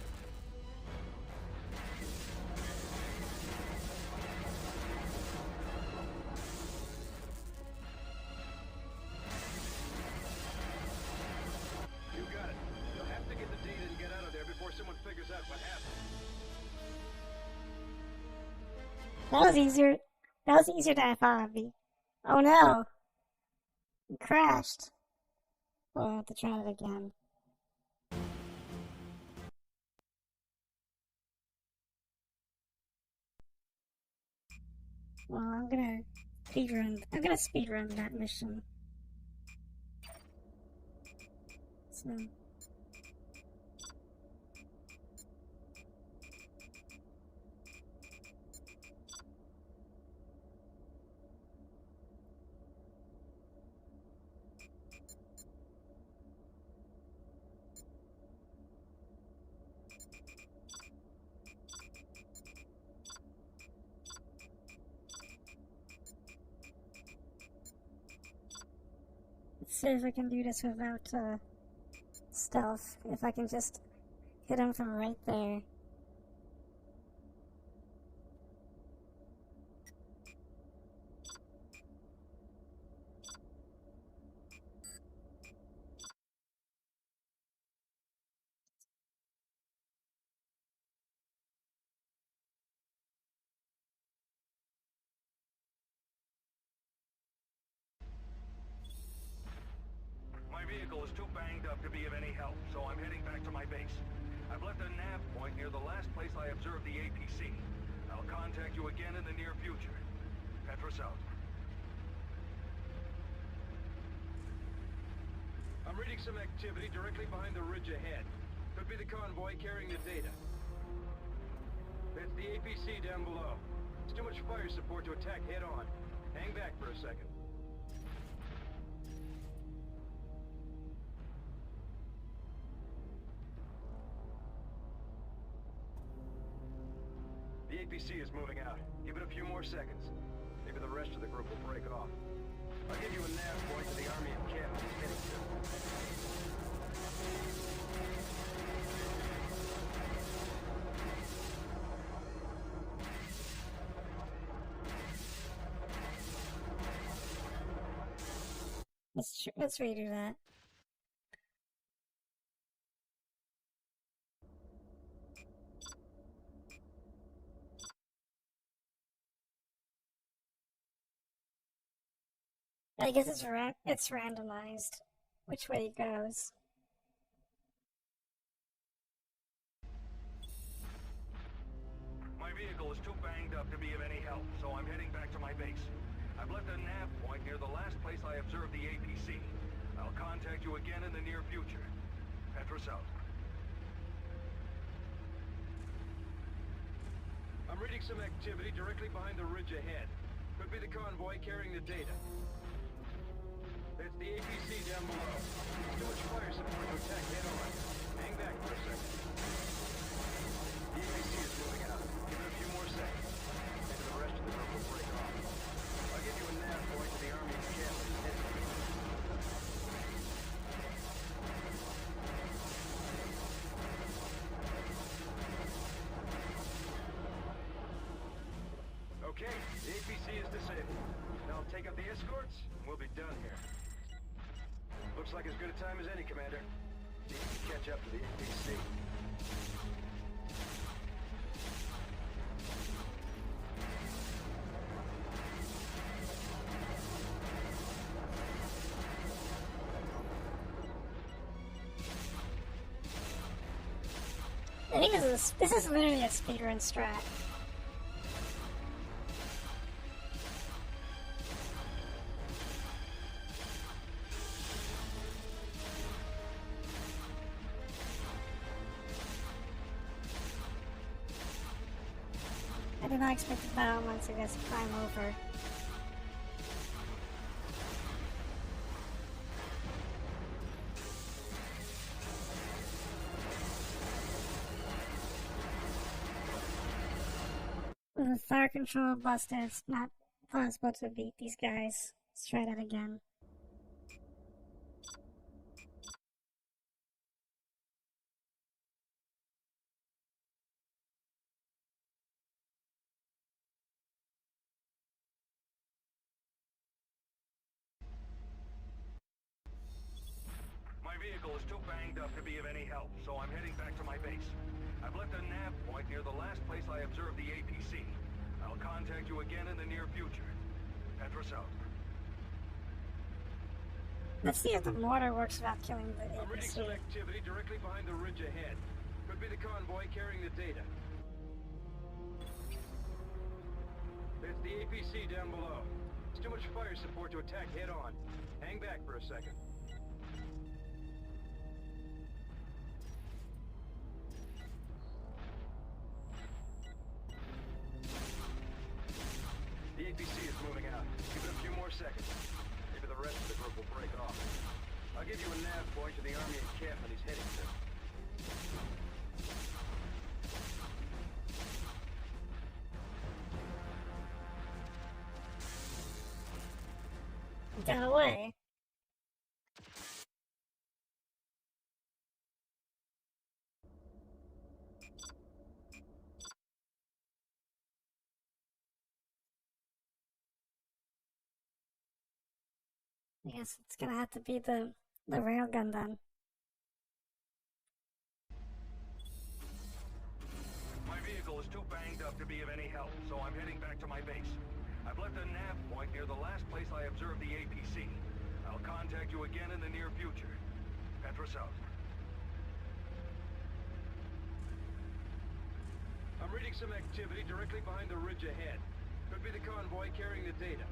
[SPEAKER 10] You got it. You'll have to get the data and get out of there before someone figures out what happened.
[SPEAKER 1] That was easier. That was easier than I thought it'd be. Oh no! It crashed. Well, I'll have to try it again. Well, I'm gonna speedrun that mission. So. Let's see if I can do this without, stealth. If I can just hit him from right there.
[SPEAKER 8] My vehicle is too banged up to be of any help, so I'm heading back to my base. I've left a nav point near the last place I observed the APC. I'll contact you again in the near future. Petra out.
[SPEAKER 10] I'm reading some activity directly behind the ridge ahead. Could be the convoy carrying the data. It's the APC down below. It's too much fire support to attack head-on. Hang back for a second. The APC is moving out. Give it a few more seconds. Maybe the rest of the group will break off. I'll give you a nav point to the army encampment he's heading to.
[SPEAKER 1] Let's redo that. I guess it's randomized which way it goes.
[SPEAKER 8] My vehicle is too banged up to be of any help, so I'm heading back to my base. I've left a nav point near the last place I observed the APC. I'll contact you again in the near future. Petrus out.
[SPEAKER 10] I'm reading some activity directly behind the ridge ahead. Could be the convoy carrying the data. That's the APC down below. Too much fire support to attack head-on. Hang back for a second. The APC is moving out. Give it a few more seconds. Maybe the rest of the group will break off. I'll give you a nav point to the Army encampment heading. Okay, the APC is disabled. Now I'll take up the escorts, and we'll be done here. Looks like as good a time as any, Commander. Need to catch up to the APC.
[SPEAKER 1] I think this is literally a speedrun strat. I did not expect the battle once it gets prime over. With fire control busted, it's not possible to beat these guys. Let's try that again.
[SPEAKER 8] My vehicle is too banged up to be of any help, so I'm heading back to my base. I've left a nav point near the last place I observed the APC. I'll contact you again in the near future. Petrus out.
[SPEAKER 1] Let's see if the mortar works without killing the
[SPEAKER 10] I'm reading
[SPEAKER 1] APC.
[SPEAKER 10] some activity directly behind the ridge ahead. Could be the convoy carrying the data. That's the APC down below. It's too much fire support to attack head-on. Hang back for a second. The APC is moving out. Give it a few more seconds. Maybe the rest of the group will break off. I'll give you a nav point to the Army encampment he's heading to.
[SPEAKER 1] Down away. I guess it's gonna have to be the railgun then.
[SPEAKER 8] My vehicle is too banged up to be of any help, so I'm heading back to my base. I've left a nav point near the last place I observed the APC. I'll contact you again in the near future. Petrus out.
[SPEAKER 10] I'm reading some activity directly behind the ridge ahead. Could be the convoy carrying the data.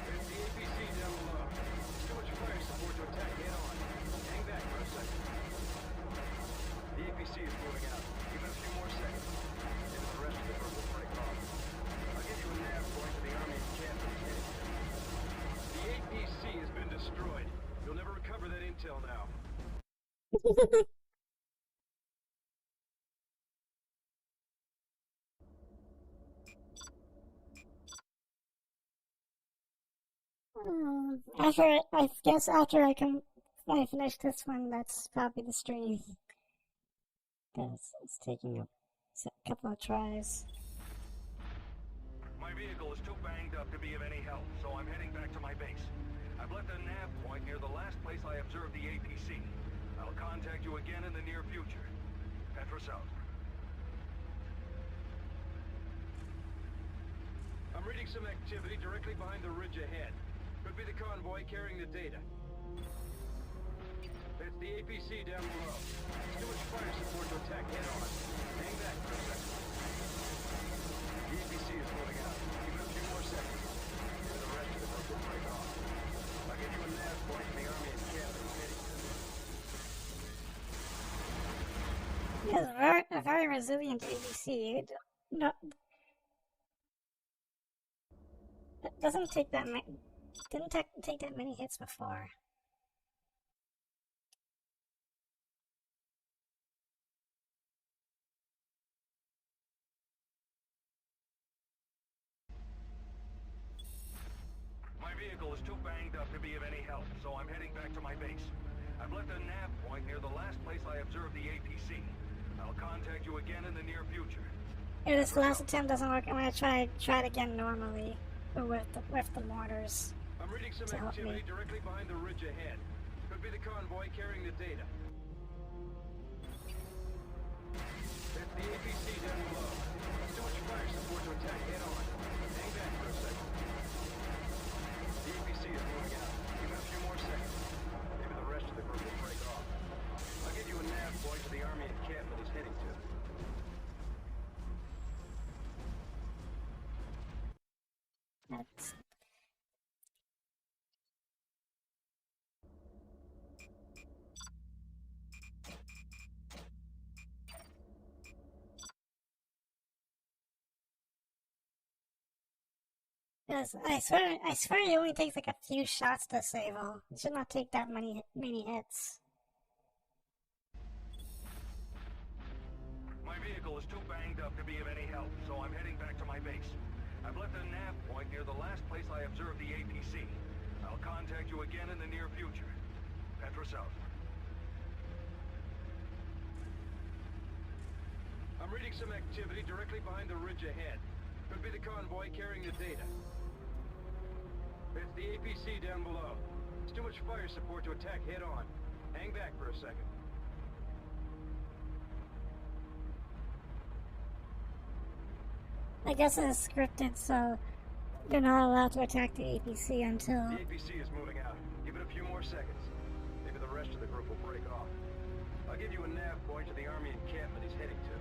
[SPEAKER 10] There's the APC down below. Too much fire support to attack head-on. Hang back for a second. The APC is moving out. Give it a few more seconds. Maybe the rest of the group will break off. I'll give you a nav point to the Army encampment heading. The APC has been destroyed. You'll never recover that intel now.
[SPEAKER 1] I guess after I finish this one, that's probably the stream. Because it's taking a couple of tries.
[SPEAKER 8] My vehicle is too banged up to be of any help, so I'm heading back to my base. I've left a nav point near the last place I observed the APC. I'll contact you again in the near future. Petrus out.
[SPEAKER 10] I'm reading some activity directly behind the ridge ahead. Could be the convoy carrying the data. That's the APC down below. It's too much fire support to attack head-on. Hang back for a second. The APC is moving out. Give it a few more seconds. Maybe the rest of the group will break off. I'll give you a nav point from the Army encampment heading to.
[SPEAKER 1] He has a very resilient ABC. No, it doesn't take that many. Didn't take that many hits before.
[SPEAKER 8] My vehicle is too banged up to be of any help, so I'm heading back to my base. I've left a nav point near the last place I observed the APC. I'll contact you again in the near future.
[SPEAKER 1] If this last attempt doesn't work, I'm gonna try it again normally, but with the mortars.
[SPEAKER 10] I'm reading some
[SPEAKER 1] to help
[SPEAKER 10] activity
[SPEAKER 1] me.
[SPEAKER 10] directly behind the ridge ahead. Could be the convoy carrying the data. That's the APC down below. There's too much fire support to attack head-on. Hang back for a second. The APC is moving out. Give it a few more seconds. Maybe the rest of the group will break off. I'll give you a nav point to the Army encampment he's heading to.
[SPEAKER 1] That's Yes, I swear it only takes like a few shots to save him. It should not take that many hits.
[SPEAKER 8] My vehicle is too banged up to be of any help, so I'm heading back to my base. I've left a nav point near the last place I observed the APC. I'll contact you again in the near future. Petrus out.
[SPEAKER 10] I'm reading some activity directly behind the ridge ahead. Could be the convoy carrying the data. It's the APC down below. There's too much fire support to attack head-on. Hang back for a second.
[SPEAKER 1] I guess it's scripted, so they're not allowed to attack the APC until.
[SPEAKER 10] The APC is moving out. Give it a few more seconds. Maybe the rest of the group will break off. I'll give you a nav point to the Army encampment he's heading to.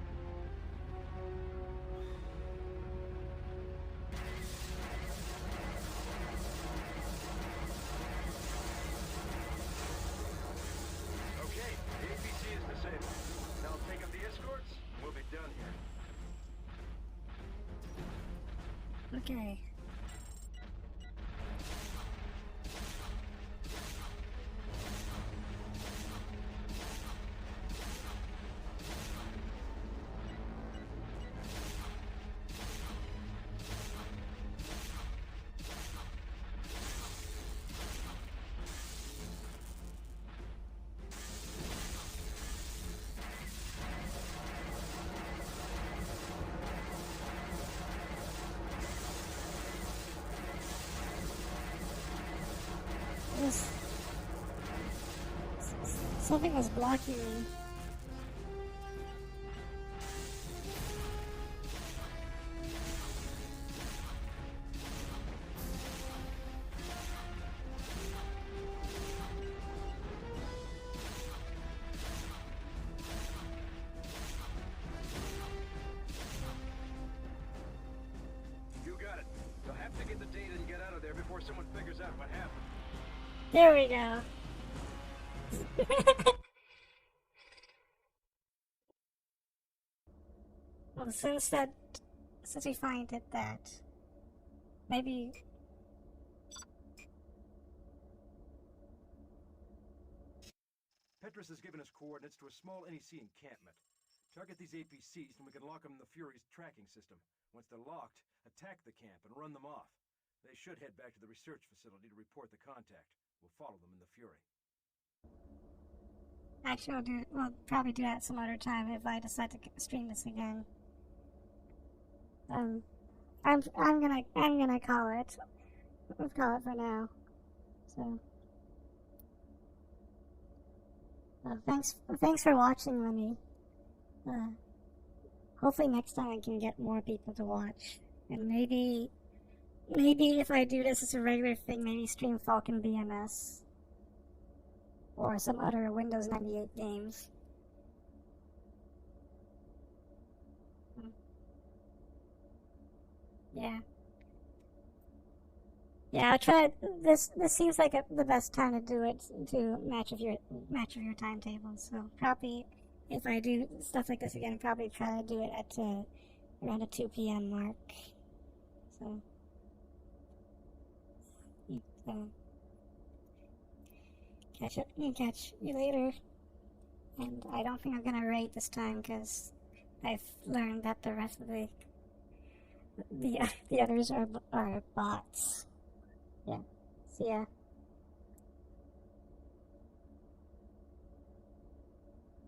[SPEAKER 10] Okay, the APC is disabled. Now take up the escorts, and we'll be done here.
[SPEAKER 1] Okay. This, something was blocking me.
[SPEAKER 10] You got it. You'll have to get the data and get out of there before someone figures out what happened.
[SPEAKER 1] There we go. Well, since we finally did that, maybe.
[SPEAKER 3] Petrus has given us coordinates to a small NEC encampment. Target these APCs and we can lock them in the Fury's tracking system. Once they're locked, attack the camp and run them off. They should head back to the research facility to report the contact. We'll follow them in the Fury.
[SPEAKER 1] Actually, we'll probably do that some other time if I decide to stream this again. I'm gonna call it. We'll call it for now. So, thanks for watching, Lemmy. Hopefully next time I can get more people to watch, and maybe if I do this as a regular thing, maybe stream Falcon BMS or some other Windows 98 games. Yeah. Yeah, I'll try. This seems like the best time to do it to match of your timetables. So probably, if I do stuff like this again, probably try to do it at around the 2 p.m. mark. So, catch you later. And I don't think I'm gonna rate this time because I've learned that the rest of the others are bots. Yeah. See ya.